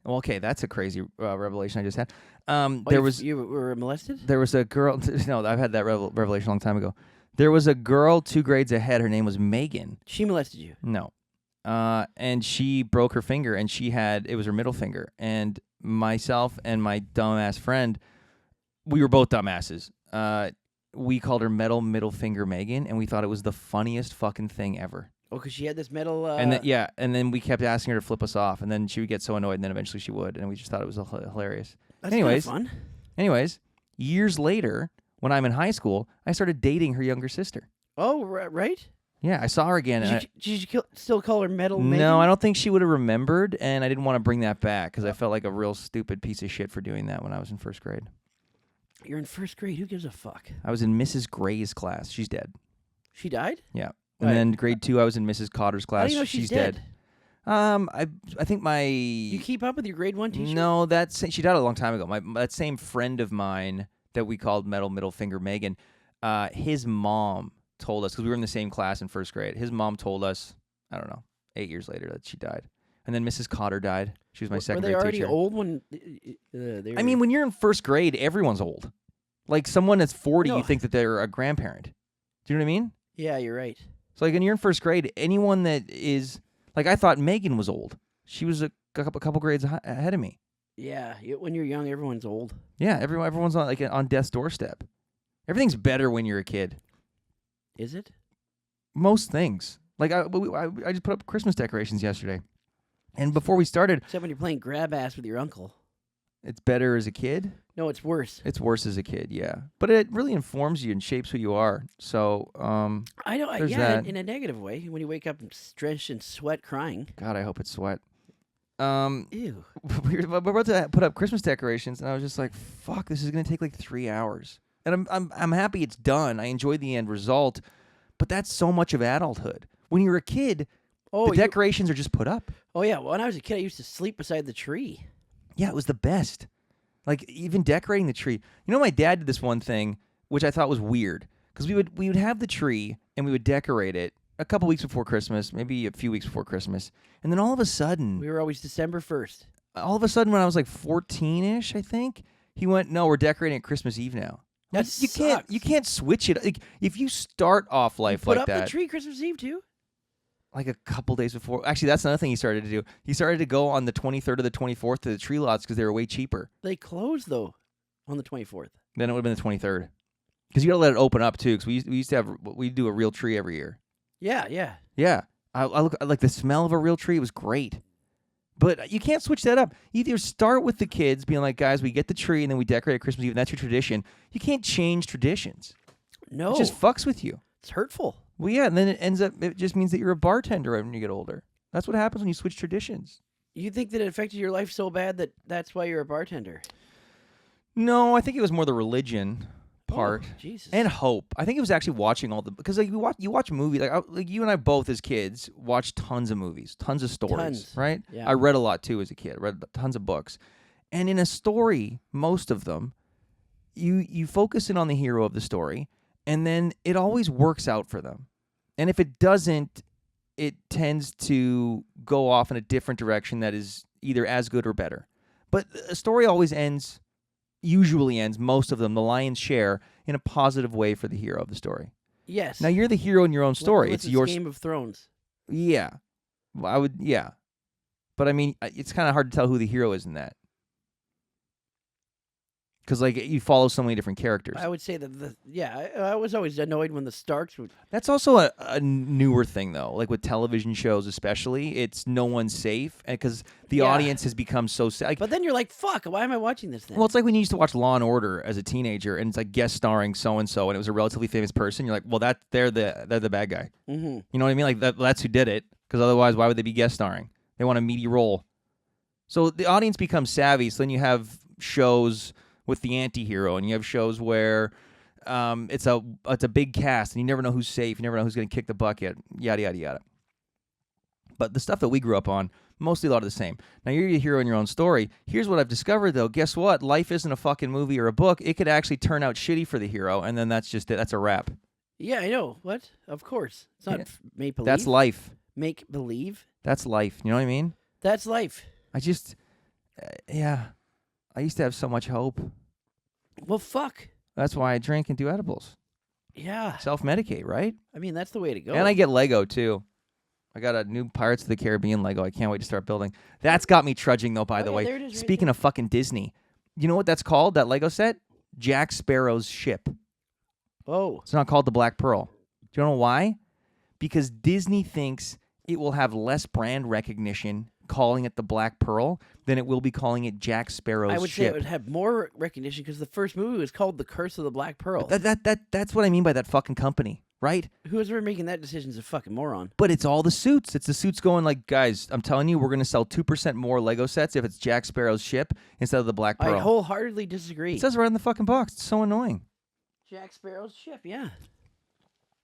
Well, okay, that's a crazy revelation I just had. You were molested? There was a girl. No, I've had that revelation a long time ago. There was a girl 2 grades ahead. Her name was Megan. She molested you? No. And she broke her finger, and it was her middle finger. And myself and my dumbass friend, we were both dumbasses. We called her Middle Finger Megan, and we thought it was the funniest fucking thing ever. Oh, because she had this metal... and then we kept asking her to flip us off, and then she would get so annoyed, and then eventually she would, and we just thought it was hilarious. That's kind of fun. Anyways, years later, when I'm in high school, I started dating her younger sister. Oh, right? Yeah, I saw her again. Did you still call her Metal Megan? No, I don't think she would have remembered, and I didn't want to bring that back because I felt like a real stupid piece of shit for doing that when I was in first grade. You're in first grade. Who gives a fuck? I was in Mrs. Gray's class. She's dead. She died? Yeah. And then grade 2, I was in Mrs. Cotter's class. How do you know she's dead? I think my... You keep up with your grade 1 teacher? No, she died a long time ago. That same friend of mine that we called Middle Finger Megan, his mom told us, because we were in the same class in first grade, his mom told us, I don't know, 8 years later that she died. And then Mrs. Cotter died. She was my second grade teacher. Were they already old when... I mean, when you're in first grade, everyone's old. Like, someone that's 40, you think that they're a grandparent. Do you know what I mean? Yeah, you're right. So, like, when you're in first grade, anyone that is... Like, I thought Megan was old. She was a couple grades ahead of me. Yeah, when you're young, everyone's old. Yeah, everyone's on death's doorstep. Everything's better when you're a kid. Is it? Most things. Like, I just put up Christmas decorations yesterday. And before we started... Except when you're playing grab ass with your uncle. It's better as a kid? No, it's worse. It's worse as a kid, yeah. But it really informs you and shapes who you are. So, I know, there's yeah, that. in a negative way. When you wake up and drenched in sweat crying. God, I hope it's sweat. Ew. We're about to put up Christmas decorations, and I was just like, fuck, this is going to take like 3 hours. And I'm happy it's done. I enjoy the end result. But that's so much of adulthood. When you're a kid, the decorations are just put up. Oh, yeah. When I was a kid, I used to sleep beside the tree. Yeah, it was the best. Like, even decorating the tree. You know, my dad did this one thing, which I thought was weird. Because we would have the tree, and we would decorate it a couple weeks before Christmas, maybe a few weeks before Christmas. And then all of a sudden... We were always December 1st. All of a sudden, when I was like 14-ish, I think, he went, no, we're decorating at Christmas Eve now. You can't switch it. Like, if you start off life like that... Put up the tree Christmas Eve, too? Like a couple days before. Actually, that's another thing he started to do. He started to go on the 23rd or the 24th to the tree lots because they were way cheaper. They closed, though, on the 24th. Then it would have been the 23rd. Because you got to let it open up, too, because we used to do a real tree every year. Yeah, yeah. Yeah. I like the smell of a real tree. It was great. But you can't switch that up. You either start with the kids being like, guys, we get the tree and then we decorate at Christmas Eve, and that's your tradition. You can't change traditions. No. It just fucks with you. It's hurtful. Well, yeah, and then it just means that you're a bartender when you get older. That's what happens when you switch traditions. You think that it affected your life so bad that that's why you're a bartender? No, I think it was more the religion part. Oh, Jesus. And hope. I think it was actually watching because like you watch movies like you and I both as kids watched tons of movies, tons of stories, right? Yeah. I read a lot too as a kid. I read tons of books, and in a story, most of them, you focus in on the hero of the story, and then it always works out for them. And if it doesn't, it tends to go off in a different direction that is either as good or better. But a story always usually ends, most of them, the lion's share, in a positive way for the hero of the story. Yes. Now you're the hero in your own story. Unless It's your Game of Thrones. Yeah. Well, I would. Yeah. But I mean, it's kind of hard to tell who the hero is in that. Because, like, you follow so many different characters. I would say that I was always annoyed when the Starks would. That's also a newer thing, though. Like with television shows, especially, it's no one's safe because the audience has become so like. But then you're like, "Fuck! Why am I watching this?" Then? Well, it's like when you used to watch Law and Order as a teenager, and it's like guest starring so and so, and it was a relatively famous person. You're like, "Well, they're the bad guy." Mm-hmm. You know what I mean? Like that's who did it. Because otherwise, why would they be guest starring? They want a meaty role. So the audience becomes savvy. So then you have shows with the anti-hero, and you have shows where it's a big cast, and you never know who's safe, you never know who's going to kick the bucket, yada yada yada. But the stuff that we grew up on, mostly a lot of the same. Now you're the hero in your own story. Here's what I've discovered, though. Guess what? Life isn't a fucking movie or a book. It could actually turn out shitty for the hero, and then that's just it. That's a wrap. Yeah, I know. What? Of course, it's not make believe. That's life. Make believe. That's life. You know what I mean? That's life. I just, I used to have so much hope. Well, fuck. That's why I drink and do edibles. Yeah. Self-medicate, right? I mean, that's the way to go. And I get Lego, too. I got a new Pirates of the Caribbean Lego. I can't wait to start building. That's got me trudging, though, by the way. There it is, Speaking of fucking Disney, you know what that's called, that Lego set? Jack Sparrow's ship. Oh. It's not called the Black Pearl. Do you know why? Because Disney thinks it will have less brand recognition calling it the Black Pearl than it will be calling it Jack Sparrow's ship. I would say it would have more recognition because the first movie was called The Curse of the Black Pearl. That's what I mean by that fucking company, right? Whoever's making that decision is a fucking moron. But it's all the suits. It's the suits going like, guys, I'm telling you, we're going to sell 2% more Lego sets if it's Jack Sparrow's ship instead of the Black Pearl. I wholeheartedly disagree. It says right in the fucking box. It's so annoying. Jack Sparrow's ship, yeah.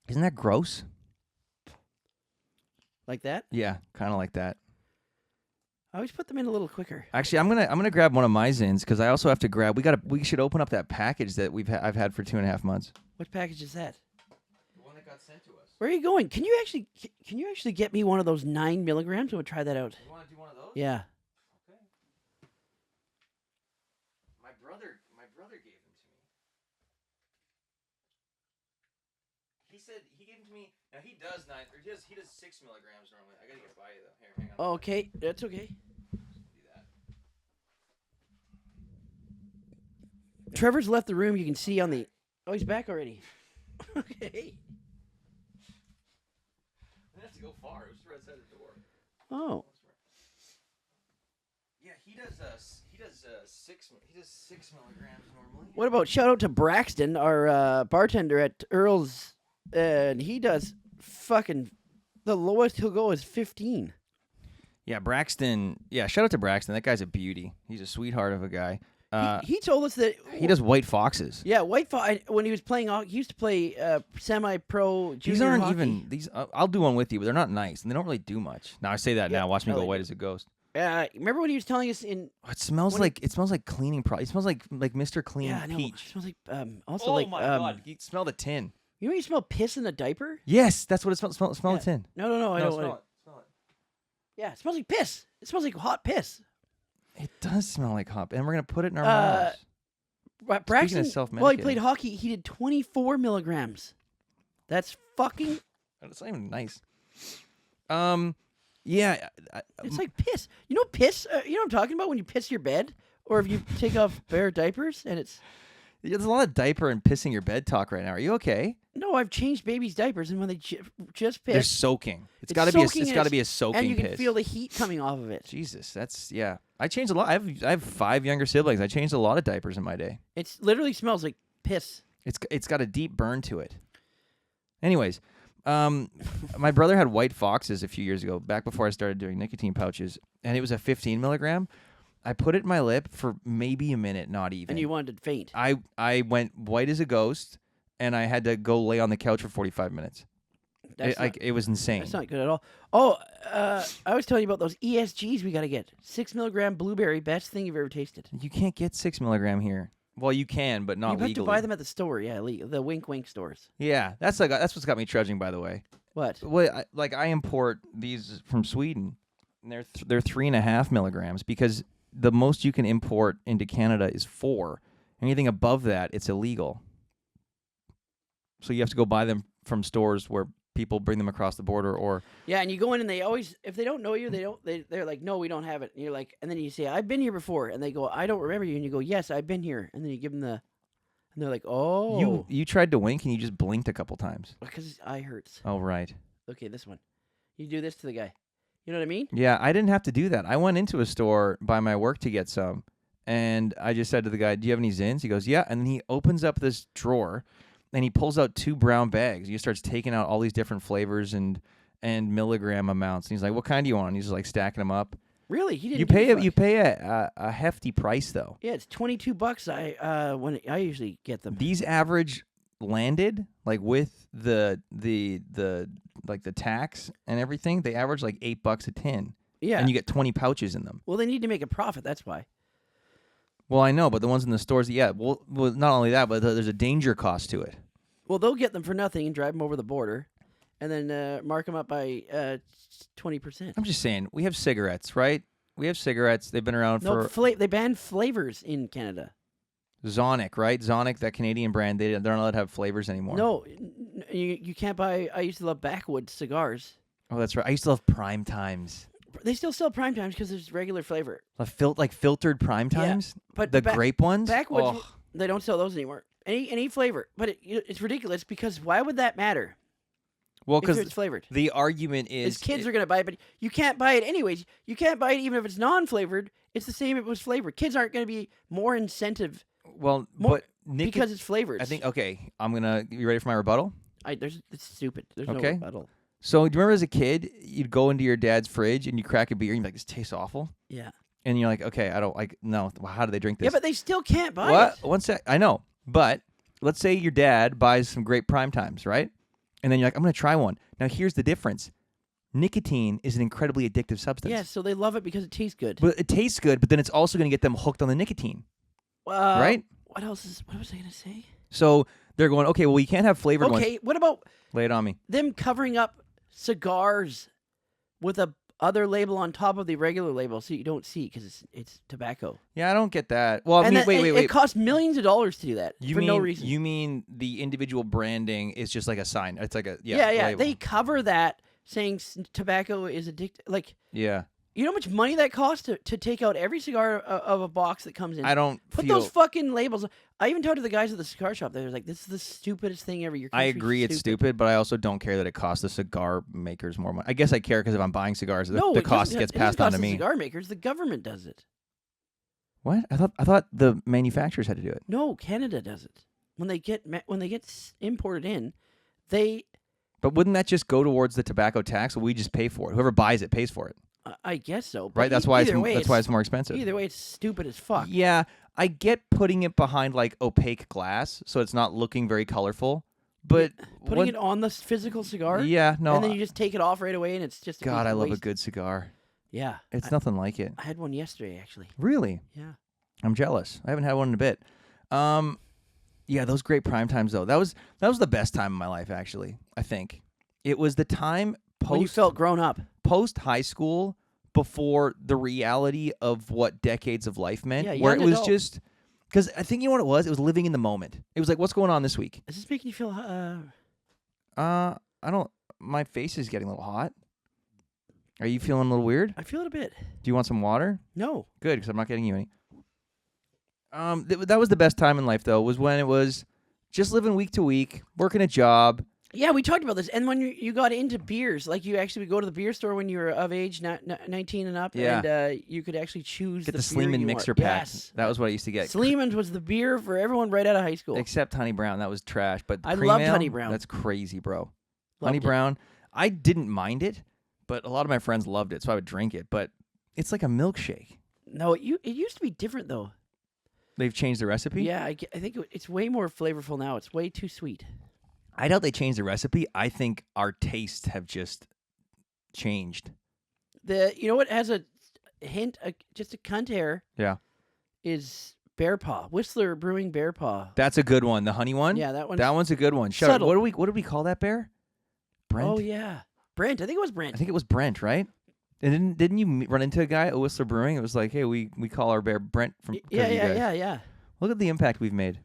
Isn't that gross? Like that? Yeah, kind of like that. I always put them in a little quicker. Actually, I'm gonna grab one of my Zins because I also have to grab. We should open up that package that I've had for 2.5 months. What package is that? The one that got sent to us. Where are you going? Can you actually get me one of those 9 milligrams? I would try that out. You want to do one of those? Yeah. Okay. My brother gave them to me. He said he gave them to me. Now he does 9. Or he does 6 milligrams normally. I gotta get by you though. Here, hang on. Oh, okay, that's okay. Trevor's left the room. You can see on the. Oh, he's back already. Okay. I didn't have to go far. It was right outside the door. Oh. Yeah, he does 6 milligrams normally. What about shout out to Braxton, our bartender at Earl's, and he does fucking the lowest he'll go is 15. Yeah, Braxton. Yeah, shout out to Braxton. That guy's a beauty. He's a sweetheart of a guy. He told us that he does White Foxes. Yeah, White Fox. When he was playing, he used to play semi-pro junior These aren't hockey. even these. I'll do one with you, but they're not nice, and they don't really do much. Now I say that now. Watch me go white as a ghost. Remember when he was telling us in? Oh, it smells like cleaning product. It smells like Mr. Clean Peach. It smells like also oh like. Oh my god! You smell the tin. You know when you smell piss in a diaper? Yes, that's what it smells. Smell the tin. No, I don't. Smell it. Yeah, it smells like piss. It smells like hot piss. It does smell like hot, and we're gonna put it in our mouths. Braxton, while he played hockey, he did 24 milligrams. That's fucking. That's not even nice. Yeah. It's like piss. You know piss? You know what I'm talking about when you piss your bed? Or if you take off bare diapers and it's... There's a lot of diaper and pissing your bed talk right now. Are you okay? No, I've changed babies' diapers, and when they just piss... They're soaking. It's got to be a soaking piss. And you can feel the heat coming off of it. Jesus, that's... Yeah. I changed a lot. I have 5 younger siblings. I changed a lot of diapers in my day. It literally smells like piss. It's got a deep burn to it. Anyways... my brother had White Foxes a few years ago, back before I started doing nicotine pouches, and it was a 15 milligram. I put it in my lip for maybe a minute, not even. And you wanted to faint. I went white as a ghost, and I had to go lay on the couch for 45 minutes. It was insane. That's not good at all. Oh, I was telling you about those ESGs we got to get. 6 milligram blueberry, best thing you've ever tasted. You can't get 6 milligram here. Well, you can, but not legally. You have to buy them at the store, yeah, the Wink Wink stores. Yeah, that's what's got me trudging, by the way. What? I import these from Sweden, and they're 3.5 milligrams because the most you can import into Canada is 4. Anything above that, it's illegal. So you have to go buy them from stores where people bring them across the border, or Yeah, and you go in and they always, if they don't know you, they're like, no, we don't have it. And you're like, and then you say, I've been here before, and they go, I don't remember you, and you go, yes, I've been here, and then you give them and they're like, oh, you tried to wink and you just blinked a couple times. because his eye hurts. Oh, right. Okay, this one, you do this to the guy. You know what I mean? Yeah, I didn't have to do that. I went into a store by my work to get some, and I just said to the guy, do you have any Zins? He goes, yeah, and then he opens up this drawer, and he pulls out 2 brown bags. He starts taking out all these different flavors and milligram amounts. And he's like, what kind do you want? And he's just like stacking them up. Really? He didn't. You pay a hefty price though. Yeah, it's $22. I usually get them. These average landed like with the tax and everything. They average like $8 a tin. Yeah, and you get 20 pouches in them. Well, they need to make a profit. That's why. Well, I know, but the ones in the stores, yeah. Well, not only that, but there's a danger cost to it. Well, they'll get them for nothing and drive them over the border, and then mark them up by 20%. I'm just saying, we have cigarettes, right? We have cigarettes. They've been around for... they banned flavors in Canada. Zonic, right? Zonic, that Canadian brand, they're not allowed to have flavors anymore. No, you can't buy... I used to love Backwoods cigars. Oh, that's right. I used to love Prime Times. They still sell Prime Times because there's regular flavor. Like filtered Prime Times? Yeah, but the grape ones? Backwoods, they don't sell those anymore. Any flavor. But it's ridiculous because why would that matter? Well, because it's flavored. The argument is kids are going to buy it, but you can't buy it anyways. You can't buy it even if it's non-flavored. It's the same if it was flavored. Kids aren't going to be more incentive. Well, because it's flavored. I think, okay, you ready for my rebuttal? It's stupid. There's no rebuttal. So, do you remember as a kid, you'd go into your dad's fridge and you crack a beer and you'd be like, this tastes awful? Yeah. And you're like, okay, I don't like, no, how do they drink this? Yeah, but they still can't buy it. One sec, I know, but let's say your dad buys some great Prime Times, right? And then you're like, I'm going to try one. Now, here's the difference. Nicotine is an incredibly addictive substance. Yeah, so they love it because it tastes good. But it tastes good, but then it's also going to get them hooked on the nicotine. Right? What was I going to say? So they're going, okay, well, you can't have flavored ones. Okay, what about... Lay it on me. Them covering up cigars with a other label on top of the regular label so you don't see because it's tobacco. Yeah, I don't get that. Well, wait. It costs millions of dollars to do that no reason. You mean the individual branding is just like a sign? It's like a label. They cover that saying tobacco is addictive. Like you know how much money that costs to take out every cigar of a box that comes in? I don't put those fucking labels. I even talked to the guys at the cigar shop. They were like, "This is the stupidest thing ever." I agree, it's stupid, but I also don't care that it costs the cigar makers more money. I guess I care because if I'm buying cigars, the cost gets passed on to me. The cigar makers, the government does it. What? I thought the manufacturers had to do it. No, Canada does it. When they get imported in, But wouldn't that just go towards the tobacco tax? Or we just pay for it? Whoever buys it pays for it. I guess so. Right? That's why it's more expensive. Either way, it's stupid as fuck. Yeah, I get putting it behind like opaque glass, so it's not looking very colorful. But putting it on the physical cigar. Yeah, no. And then you just take it off right away, and it's just. God, I love a good cigar. Yeah, it's nothing like it. I had one yesterday, actually. Really? Yeah. I'm jealous. I haven't had one in a bit. Yeah, those great Prime Times though. That was the best time of my life. Actually, I think it was the time when you felt grown up. Post high school, before the reality of what decades of life meant, yeah, where it was just because I think you know what it was. It was living in the moment. It was like, what's going on this week? Is this making you feel? I don't. My face is getting a little hot. Are you feeling a little weird? I feel it a bit. Do you want some water? No. Good, because I'm not getting you any. That was the best time in life, though. Was when it was just living week to week, working a job. Yeah, we talked about this. And when you got into beers, like you actually would go to the beer store when you were of age, 19 and up, and you could actually choose the beer Sleeman mixer pack. Yes. That was what I used to get. Sleeman's was the beer for everyone right out of high school. Except Honey Brown. That was trash. But I loved Honey Brown. That's crazy, bro. Honey Brown, I didn't mind it, but a lot of my friends loved it, so I would drink it. But it's like a milkshake. No, it used to be different, though. They've changed the recipe? Yeah, I think it's way more flavorful now. It's way too sweet. I doubt they changed the recipe. I think our tastes have just changed. You know what has a hint, just a cunt hair? Yeah. Is Bear Paw. Whistler Brewing Bear Paw. That's a good one. The honey one? Yeah, that one. That one's a good one. Shut up. What did we call that bear? Brent? Oh, yeah. Brent. I think it was Brent. I think it was Brent, right? And didn't you run into a guy at Whistler Brewing? It was like, hey, we call our bear Brent from. Yeah. Look at the impact we've made.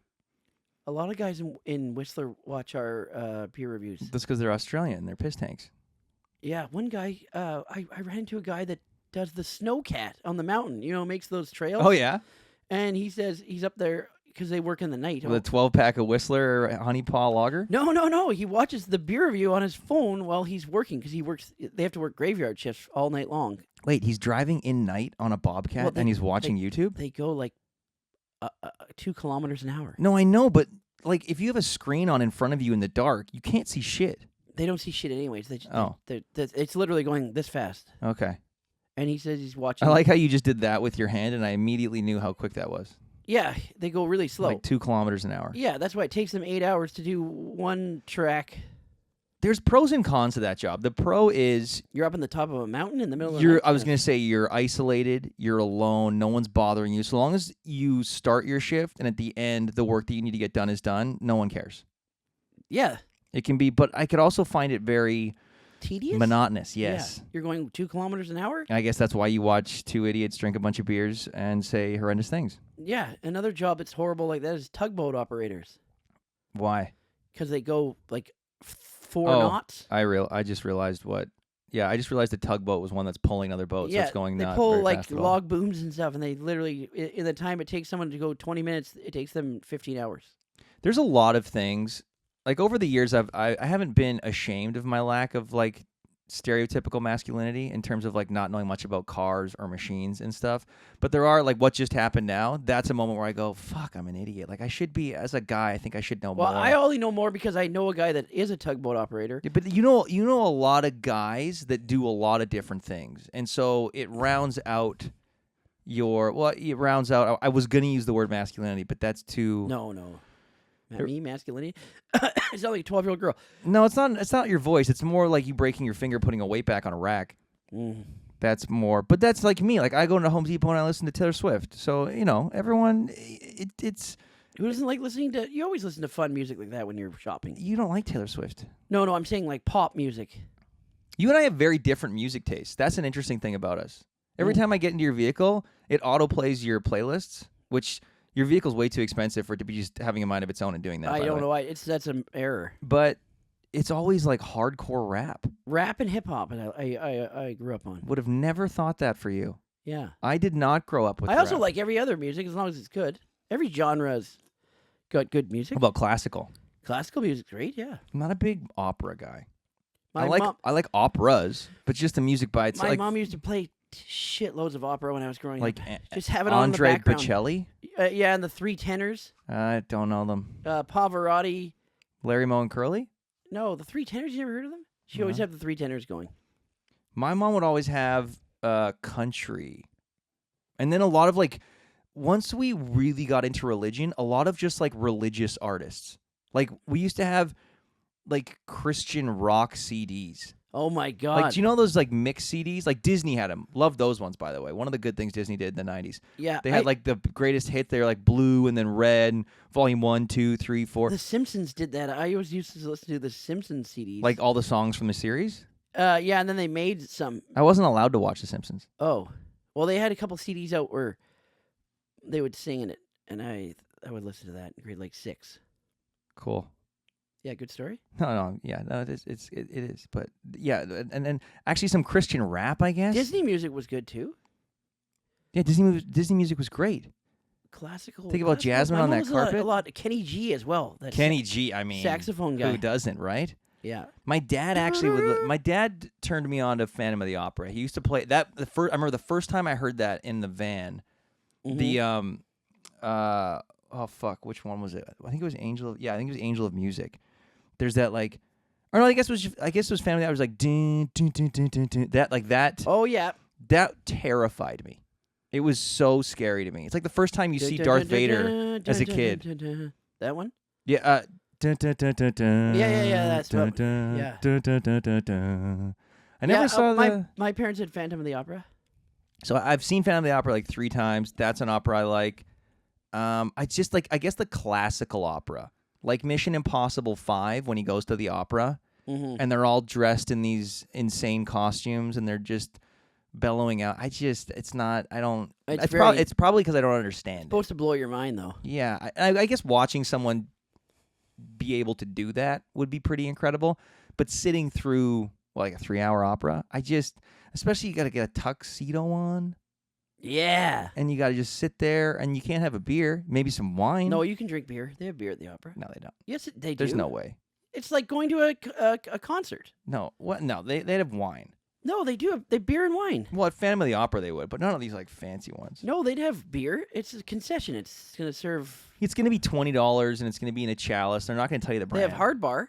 A lot of guys in Whistler watch our beer reviews. That's because they're Australian. They're piss tanks. Yeah, one guy. I ran into a guy that does the snowcat on the mountain. Makes those trails. Oh yeah. And he says he's up there because they work in the night. With a 12-pack of Whistler Honey Paw Lager. No. He watches the beer review on his phone while he's working because he works. They have to work graveyard shifts all night long. Wait, he's driving in night on a Bobcat and he's watching YouTube? They go like 2 kilometers an hour. No, I know, but like if you have a screen on in front of you in the dark, you can't see shit. They don't see shit anyways. It's literally going this fast. Okay. And he says he's watching. I like how you just did that with your hand, and I immediately knew how quick that was. Yeah, they go really slow. Like 2 kilometers an hour. Yeah, that's why it takes them 8 hours to do one track. There's pros and cons to that job. The pro is you're up on the top of a mountain in the middle of the night. I was going to say you're isolated, you're alone, no one's bothering you. So long as you start your shift and at the end the work that you need to get done is done, no one cares. Yeah. It can be, but I could also find it very tedious? Monotonous, yes. Yeah. You're going 2 kilometers an hour? I guess that's why you watch 2 idiots drink a bunch of beers and say horrendous things. Yeah, another job that's horrible like that is tugboat operators. Why? Because they go like 4 knots. I just realized what. Yeah, I just realized the tugboat was one that's pulling other boats. Yeah, so it's going they not pull very like fast at all. log booms and stuff, and they literally, in the time it takes someone to go 20 minutes, it takes them 15 hours. There's a lot of things. Like over the years, I haven't been ashamed of my lack of like stereotypical masculinity in terms of like not knowing much about cars or machines and stuff. But there are like what just happened now. That's a moment where I go, fuck, I'm an idiot. Like I should be, as a guy, I think I should know more. Well, I only know more because I know a guy that is a tugboat operator. Yeah, but you know a lot of guys that do a lot of different things, and so it rounds out it rounds out. I was gonna use the word masculinity, but that's too. No. Not me, masculinity. It's not like a 12-year-old girl. No, it's not. It's not your voice. It's more like you breaking your finger, putting a weight back on a rack. That's more. But that's like me. Like I go into Home Depot and I listen to Taylor Swift. So everyone. It's. Who doesn't like listening to? You always listen to fun music like that when you're shopping. You don't like Taylor Swift. No. I'm saying like pop music. You and I have very different music tastes. That's an interesting thing about us. Every time I get into your vehicle, it auto plays your playlists, which. Your vehicle's way too expensive for it to be just having a mind of its own and doing that. I don't know why. That's an error. But it's always like hardcore rap. Rap and hip hop, and I grew up on. Would have never thought that for you. Yeah. I did not grow up with I rap. also like every other music as long as it's good. Every genre's got good music. How about classical? Classical music's great, yeah. I'm not a big opera guy. I like operas, but just the music by itself. My mom used to play shitloads of opera when I was growing like up. Just have it on in the Andre background. Bocelli? Yeah, and the Three Tenors. I don't know them. Pavarotti. Larry Moe and Curly? No, the Three Tenors. You never heard of them? She always had the Three Tenors going. My mom would always have country. And then a lot of like, once we really got into religion, a lot of just like religious artists. Like we used to have like Christian rock CDs. Oh my God! Like, do you know those like mixed CDs? Like Disney had them. Loved those ones, by the way. One of the good things Disney did in the '90s. Yeah, they had like the greatest hit. They were like blue and then red, and volume 1, 2, 3, 4. The Simpsons did that. I always used to listen to the Simpsons CDs. Like all the songs from the series. Yeah, and then they made some. I wasn't allowed to watch The Simpsons. Oh, well, they had a couple CDs out where they would sing in it, and I would listen to that in grade like 6. Cool. Yeah, good story. No, it is. But yeah, and then actually some Christian rap, I guess. Disney music was good too. Yeah, Disney music was great. Classical. Think about Jasmine on that carpet. A lot. Kenny G as well. Kenny G. I mean, saxophone guy. Who doesn't, right? Yeah. My dad actually my dad turned me on to Phantom of the Opera. He used to play that. I remember the first time I heard that in the van. Mm-hmm. Oh fuck, which one was it? I think it was Angel of Music. There's that like, or no, I guess it was Phantom. I was like, dun, dun, dun, dun, dun, dun. That like that. Oh yeah. That terrified me. It was so scary to me. It's like the first time you see Darth Vader as a kid. That one? Yeah. Dun, dun, dun, dun, dun, yeah. That's dun, what. dun, Yeah. Dun, dun, dun, dun, dun. I never saw my parents had Phantom of the Opera. So I've seen Phantom of the Opera like 3 times. That's an opera I like. I just like, I guess the classical opera, like Mission Impossible 5 when he goes to the opera and they're all dressed in these insane costumes and they're just bellowing out. It's probably because I don't understand. It's supposed to blow your mind though. Yeah. I guess watching someone be able to do that would be pretty incredible. But sitting through like a 3-hour opera, especially you got to get a tuxedo on. Yeah. And you got to just sit there, and you can't have a beer, maybe some wine. No, you can drink beer. They have beer at the opera. No, they don't. Yes, they do. There's no way. It's like going to a concert. No, what? No, they'd have wine. No, they do. They beer and wine. Well, at Phantom of the Opera they would, but none of these like fancy ones. No, they'd have beer. It's a concession. It's going to serve. It's going to be $20, and it's going to be in a chalice. They're not going to tell you the brand. They have hard bar.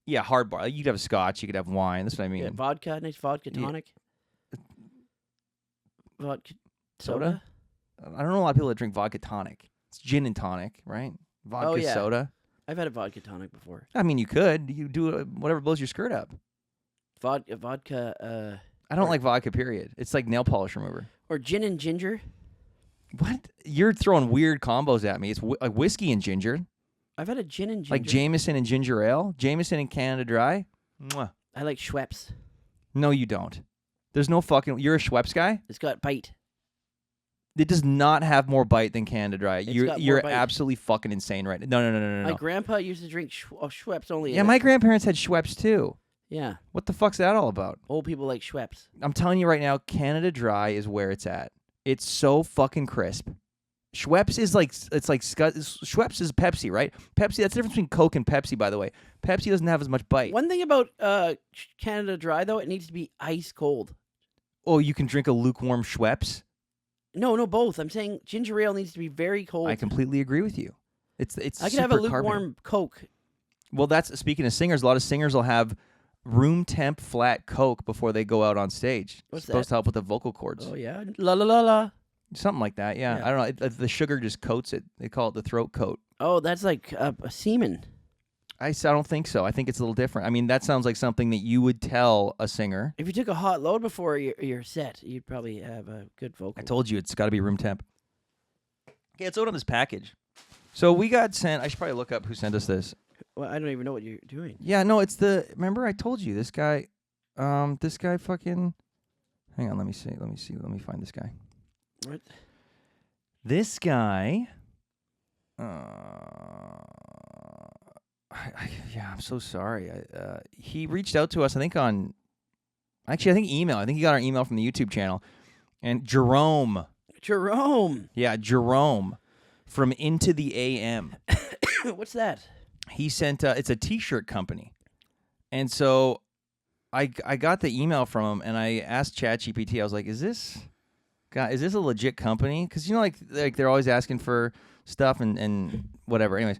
Yeah, hard bar. You could have scotch. You could have wine. That's what I mean. Yeah, vodka, nice vodka tonic. Vodka soda. I don't know a lot of people that drink vodka tonic. It's gin and tonic, right? Vodka soda. I've had a vodka tonic before. I mean, you could. You do whatever blows your skirt up. Vodka. I don't like vodka, period. It's like nail polish remover. Or gin and ginger. What? You're throwing weird combos at me. It's like whiskey and ginger. I've had a gin and ginger. Like Jameson and ginger ale? Jameson and Canada Dry? Mwah. I like Schweppes. No, you don't. There's no fucking... You're a Schweppes guy? It's got bite. It does not have more bite than Canada Dry. You're bite. Absolutely fucking insane right now. No. My grandpa used to drink Schweppes only. Yeah, my grandparents had Schweppes too. Yeah. What the fuck's that all about? Old people like Schweppes. I'm telling you right now, Canada Dry is where it's at. It's so fucking crisp. Schweppes is like, Schweppes is Pepsi, right? Pepsi, that's the difference between Coke and Pepsi, by the way. Pepsi doesn't have as much bite. One thing about Canada Dry, though, it needs to be ice cold. Oh, you can drink a lukewarm Schweppes? No, both. I'm saying ginger ale needs to be very cold. I completely agree with you. It's I can have a lukewarm carbonated. Coke. Well, that's speaking of singers. A lot of singers will have room temp flat Coke before they go out on stage. What's it's supposed that? to help with the vocal cords. Oh yeah, la la la la. Something like that. Yeah. I don't know. The sugar just coats it. They call it the throat coat. Oh, that's like a semen. I don't think so. I think it's a little different. I mean, that sounds like something that you would tell a singer. If you took a hot load before your set, you'd probably have a good vocal. I told you it's got to be room temp. Okay, let's open this package. So we got sent. I should probably look up who sent us this. Well, I don't even know what you're doing. Yeah, no, it's the. Remember, I told you this guy. This guy fucking. Hang on, let me see. Let me find this guy. What? This guy. Yeah, I'm so sorry. He reached out to us. I think email. I think he got our email from the YouTube channel. And Jerome. Yeah, Jerome from Into the AM. What's that? He sent. It's a T-shirt company, and so I got the email from him, and I asked ChatGPT. I was like, "Is this a legit company?" Because like they're always asking for stuff and whatever. Anyways.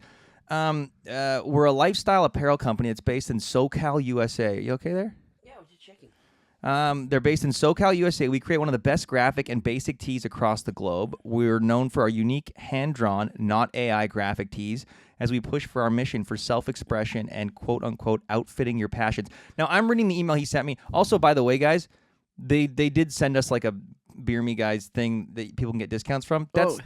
We're a lifestyle apparel company that's based in SoCal, USA. You okay there? Yeah, I was just checking. They're based in SoCal, USA. We create one of the best graphic and basic tees across the globe. We're known for our unique hand-drawn, not AI graphic tees as we push for our mission for self-expression and quote-unquote outfitting your passions. Now, I'm reading the email he sent me. Also, by the way, guys, they did send us like a Beer Me Guys thing that people can get discounts from. That's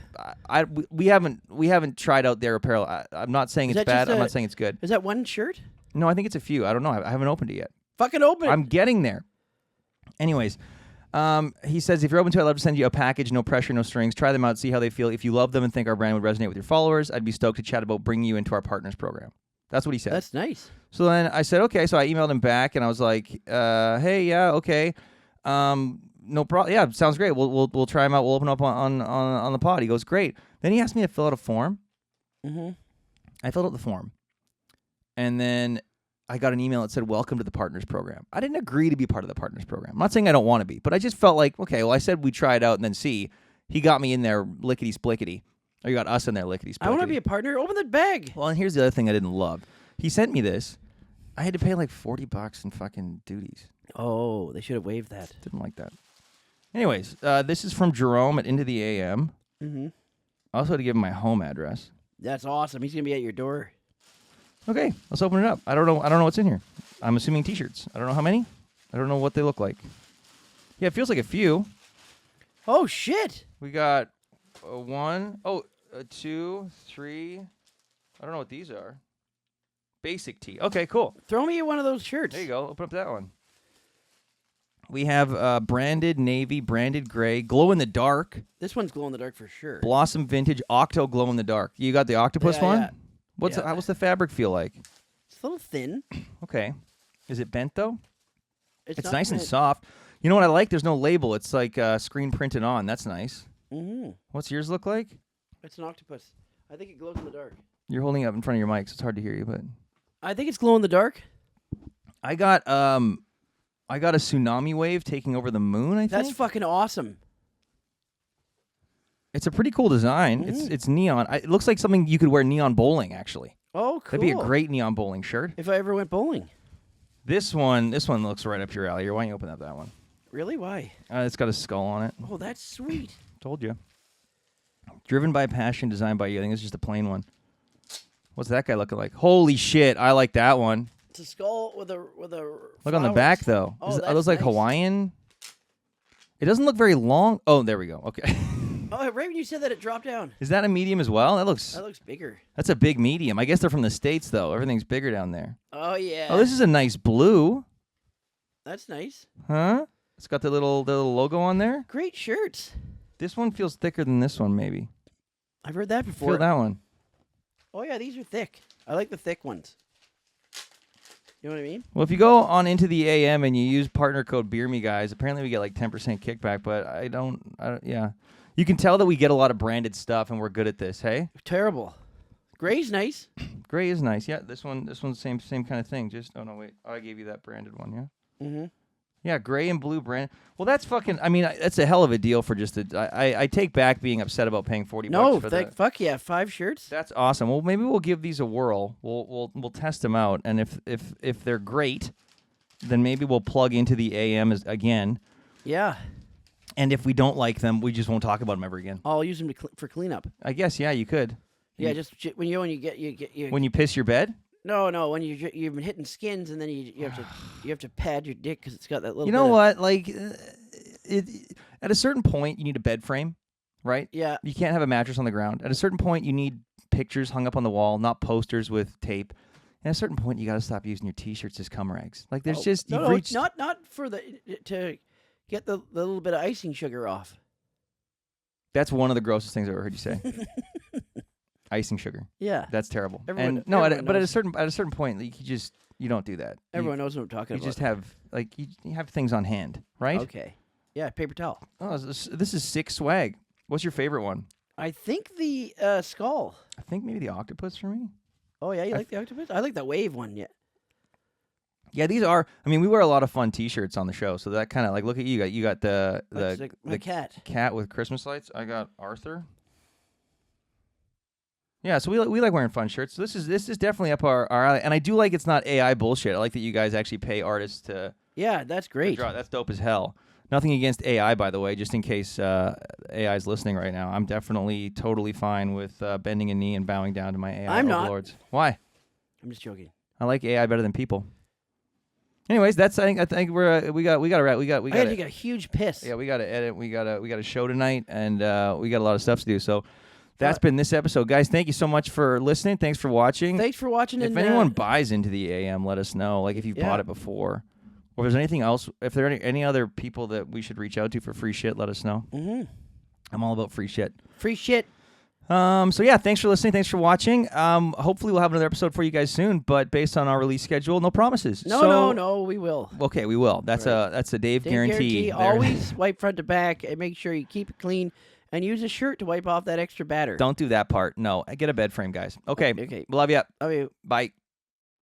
we haven't tried out their apparel. I'm not saying it's bad. I'm not saying it's good. Is that one shirt? No, I think it's a few. I don't know. I haven't opened it yet. Fucking open it. I'm getting there. Anyways, he says, if you're open to it, I'd love to send you a package. No pressure, no strings. Try them out, see how they feel. If you love them and think our brand would resonate with your followers, I'd be stoked to chat about bringing you into our partners program. That's what he said. That's nice. So then I said, okay. So I emailed him back, and I was like, hey, yeah, okay. No problem. Yeah, sounds great. We'll try them out. We'll open up on the pod. He goes, great. Then he asked me to fill out a form. Mm-hmm. I filled out the form, and then I got an email that said, welcome to the Partners Program. I didn't agree to be part of the Partners Program. I'm not saying I don't want to be, but I just felt like, okay, well, I said we try it out and then see. He got me in there lickety-splickety. Or you got us in there lickety-splickety. I want to be a partner. Open the bag. Well, and here's the other thing I didn't love. He sent me this. I had to pay like $40 in fucking duties. Oh, they should have waived that. Didn't like that. Anyways, this is from Jerome at Into the AM. Mm-hmm. I also had to give him my home address. That's awesome. He's going to be at your door. Okay, let's open it up. I don't know what's in here. I'm assuming T-shirts. I don't know how many. I don't know what they look like. Yeah, it feels like a few. Oh, shit. We got two, three. I don't know what these are. Basic tee. Okay, cool. Throw me one of those shirts. There you go. Open up that one. We have branded navy, branded gray, glow in the dark. This one's glow in the dark for sure. Blossom vintage, octo glow in the dark. You got the octopus one? Yeah. What's the fabric feel like? It's a little thin. Okay. Is it bent though? It's not nice and bent. soft. You know what I like? There's no label. It's like screen printed on. That's nice. Mm-hmm. What's yours look like? It's an octopus. I think it glows in the dark. You're holding it up in front of your mic, so it's hard to hear you. But I think it's glow in the dark. I got a tsunami wave taking over the moon. I think That's fucking awesome. it's a pretty cool design. It's neon. It looks like something you could wear neon bowling. Actually, Oh, cool. that'd be a great neon bowling shirt. If I ever went bowling. This one looks right up your alley. Why don't you open up that one? Really? Why? It's got a skull on it. Oh, that's sweet. Told you. Driven by passion, designed by you. I think it's just a plain one. What's that guy looking like? Holy shit! I like that one. It's a skull with a Look on the back though. Oh, Are those like nice. Hawaiian? It doesn't look very long. Oh, there we go. Okay. Oh, right when you said that, it dropped down. Is that a medium as well? That looks bigger. That's a big medium. I guess they're from the States though. Everything's bigger down there. Oh yeah. Oh, this is a nice blue. That's nice. Huh? It's got the little logo on there. Great shirts. This one feels thicker than this one, maybe. I've heard that before. Feel that one. Oh yeah, these are thick. I like the thick ones. You know what I mean? Well, if you go on into the AM and you use partner code BeerMe, guys, apparently we get like 10% kickback, but I don't, yeah. You can tell that we get a lot of branded stuff and we're good at this, hey? Terrible. Gray's nice. Gray is nice. Yeah, this one's same kind of thing. Just, oh no, wait. Oh, I gave you that branded one, yeah? Mm-hmm. Yeah, gray and blue brand. Well, that's fucking, I mean, that's a hell of a deal for just I take back being upset about paying $40 for that. Fuck yeah, 5 shirts. That's awesome. Well, maybe we'll give these a whirl. We'll test them out, and if they're great, then maybe we'll plug into the AM again. Yeah. And if we don't like them, we just won't talk about them ever again. I'll use them for cleanup. I guess, yeah, you could. Yeah, just when you when you piss your bed. No, when you've been hitting skins and then you have to pad your dick because it's got that little. You know what? Like, at a certain point, you need a bed frame, right? Yeah. You can't have a mattress on the ground. At a certain point, you need pictures hung up on the wall, not posters with tape. And at a certain point, you got to stop using your T-shirts as cum rags. Like, there's just you've reached... not for to get the little bit of icing sugar off. That's one of the grossest things I've ever heard you say. Icing sugar. Yeah, that's terrible. Everyone, but at a certain point, like, you don't do that. Everyone knows what I'm talking about. You just have you have things on hand, right? Okay. Yeah, paper towel. Oh, this is sick swag. What's your favorite one? I think the skull. I think maybe the octopus for me. Oh yeah, you like the octopus? I like the wave one. Yeah. Yeah, these are. I mean, we wear a lot of fun T-shirts on the show, so that kind of like look at you. You got the cat with Christmas lights. I got Arthur. Yeah, so we like wearing fun shirts. So this is definitely up our alley, and I do like it's not AI bullshit. I like that you guys actually pay artists to. Yeah, that's great. Draw. That's dope as hell. Nothing against AI, by the way, just in case AI is listening right now. I'm definitely totally fine with bending a knee and bowing down to my AI overlords. Not. Why? I'm just joking. I like AI better than people. Anyways, I think we got I gotta take a huge piss. Yeah, we got to edit. We got a show tonight, and we got a lot of stuff to do. So that's been this episode, guys. Thank you so much for listening. Thanks for watching. Thanks for watching. If anyone buys into the AM, let us know. Like if you've bought it before, or if there's anything else. If there are any other people that we should reach out to for free shit, let us know. Mm-hmm. I'm all about free shit. Free shit. So yeah, thanks for listening. Thanks for watching. Hopefully we'll have another episode for you guys soon, but based on our release schedule, no promises. No, we will. Okay, we will. That's a Dave guarantee. Always wipe front to back and make sure you keep it clean and use a shirt to wipe off that extra batter. Don't do that part. No, get a bed frame, guys. Okay. Okay. Love you. Love you. Bye.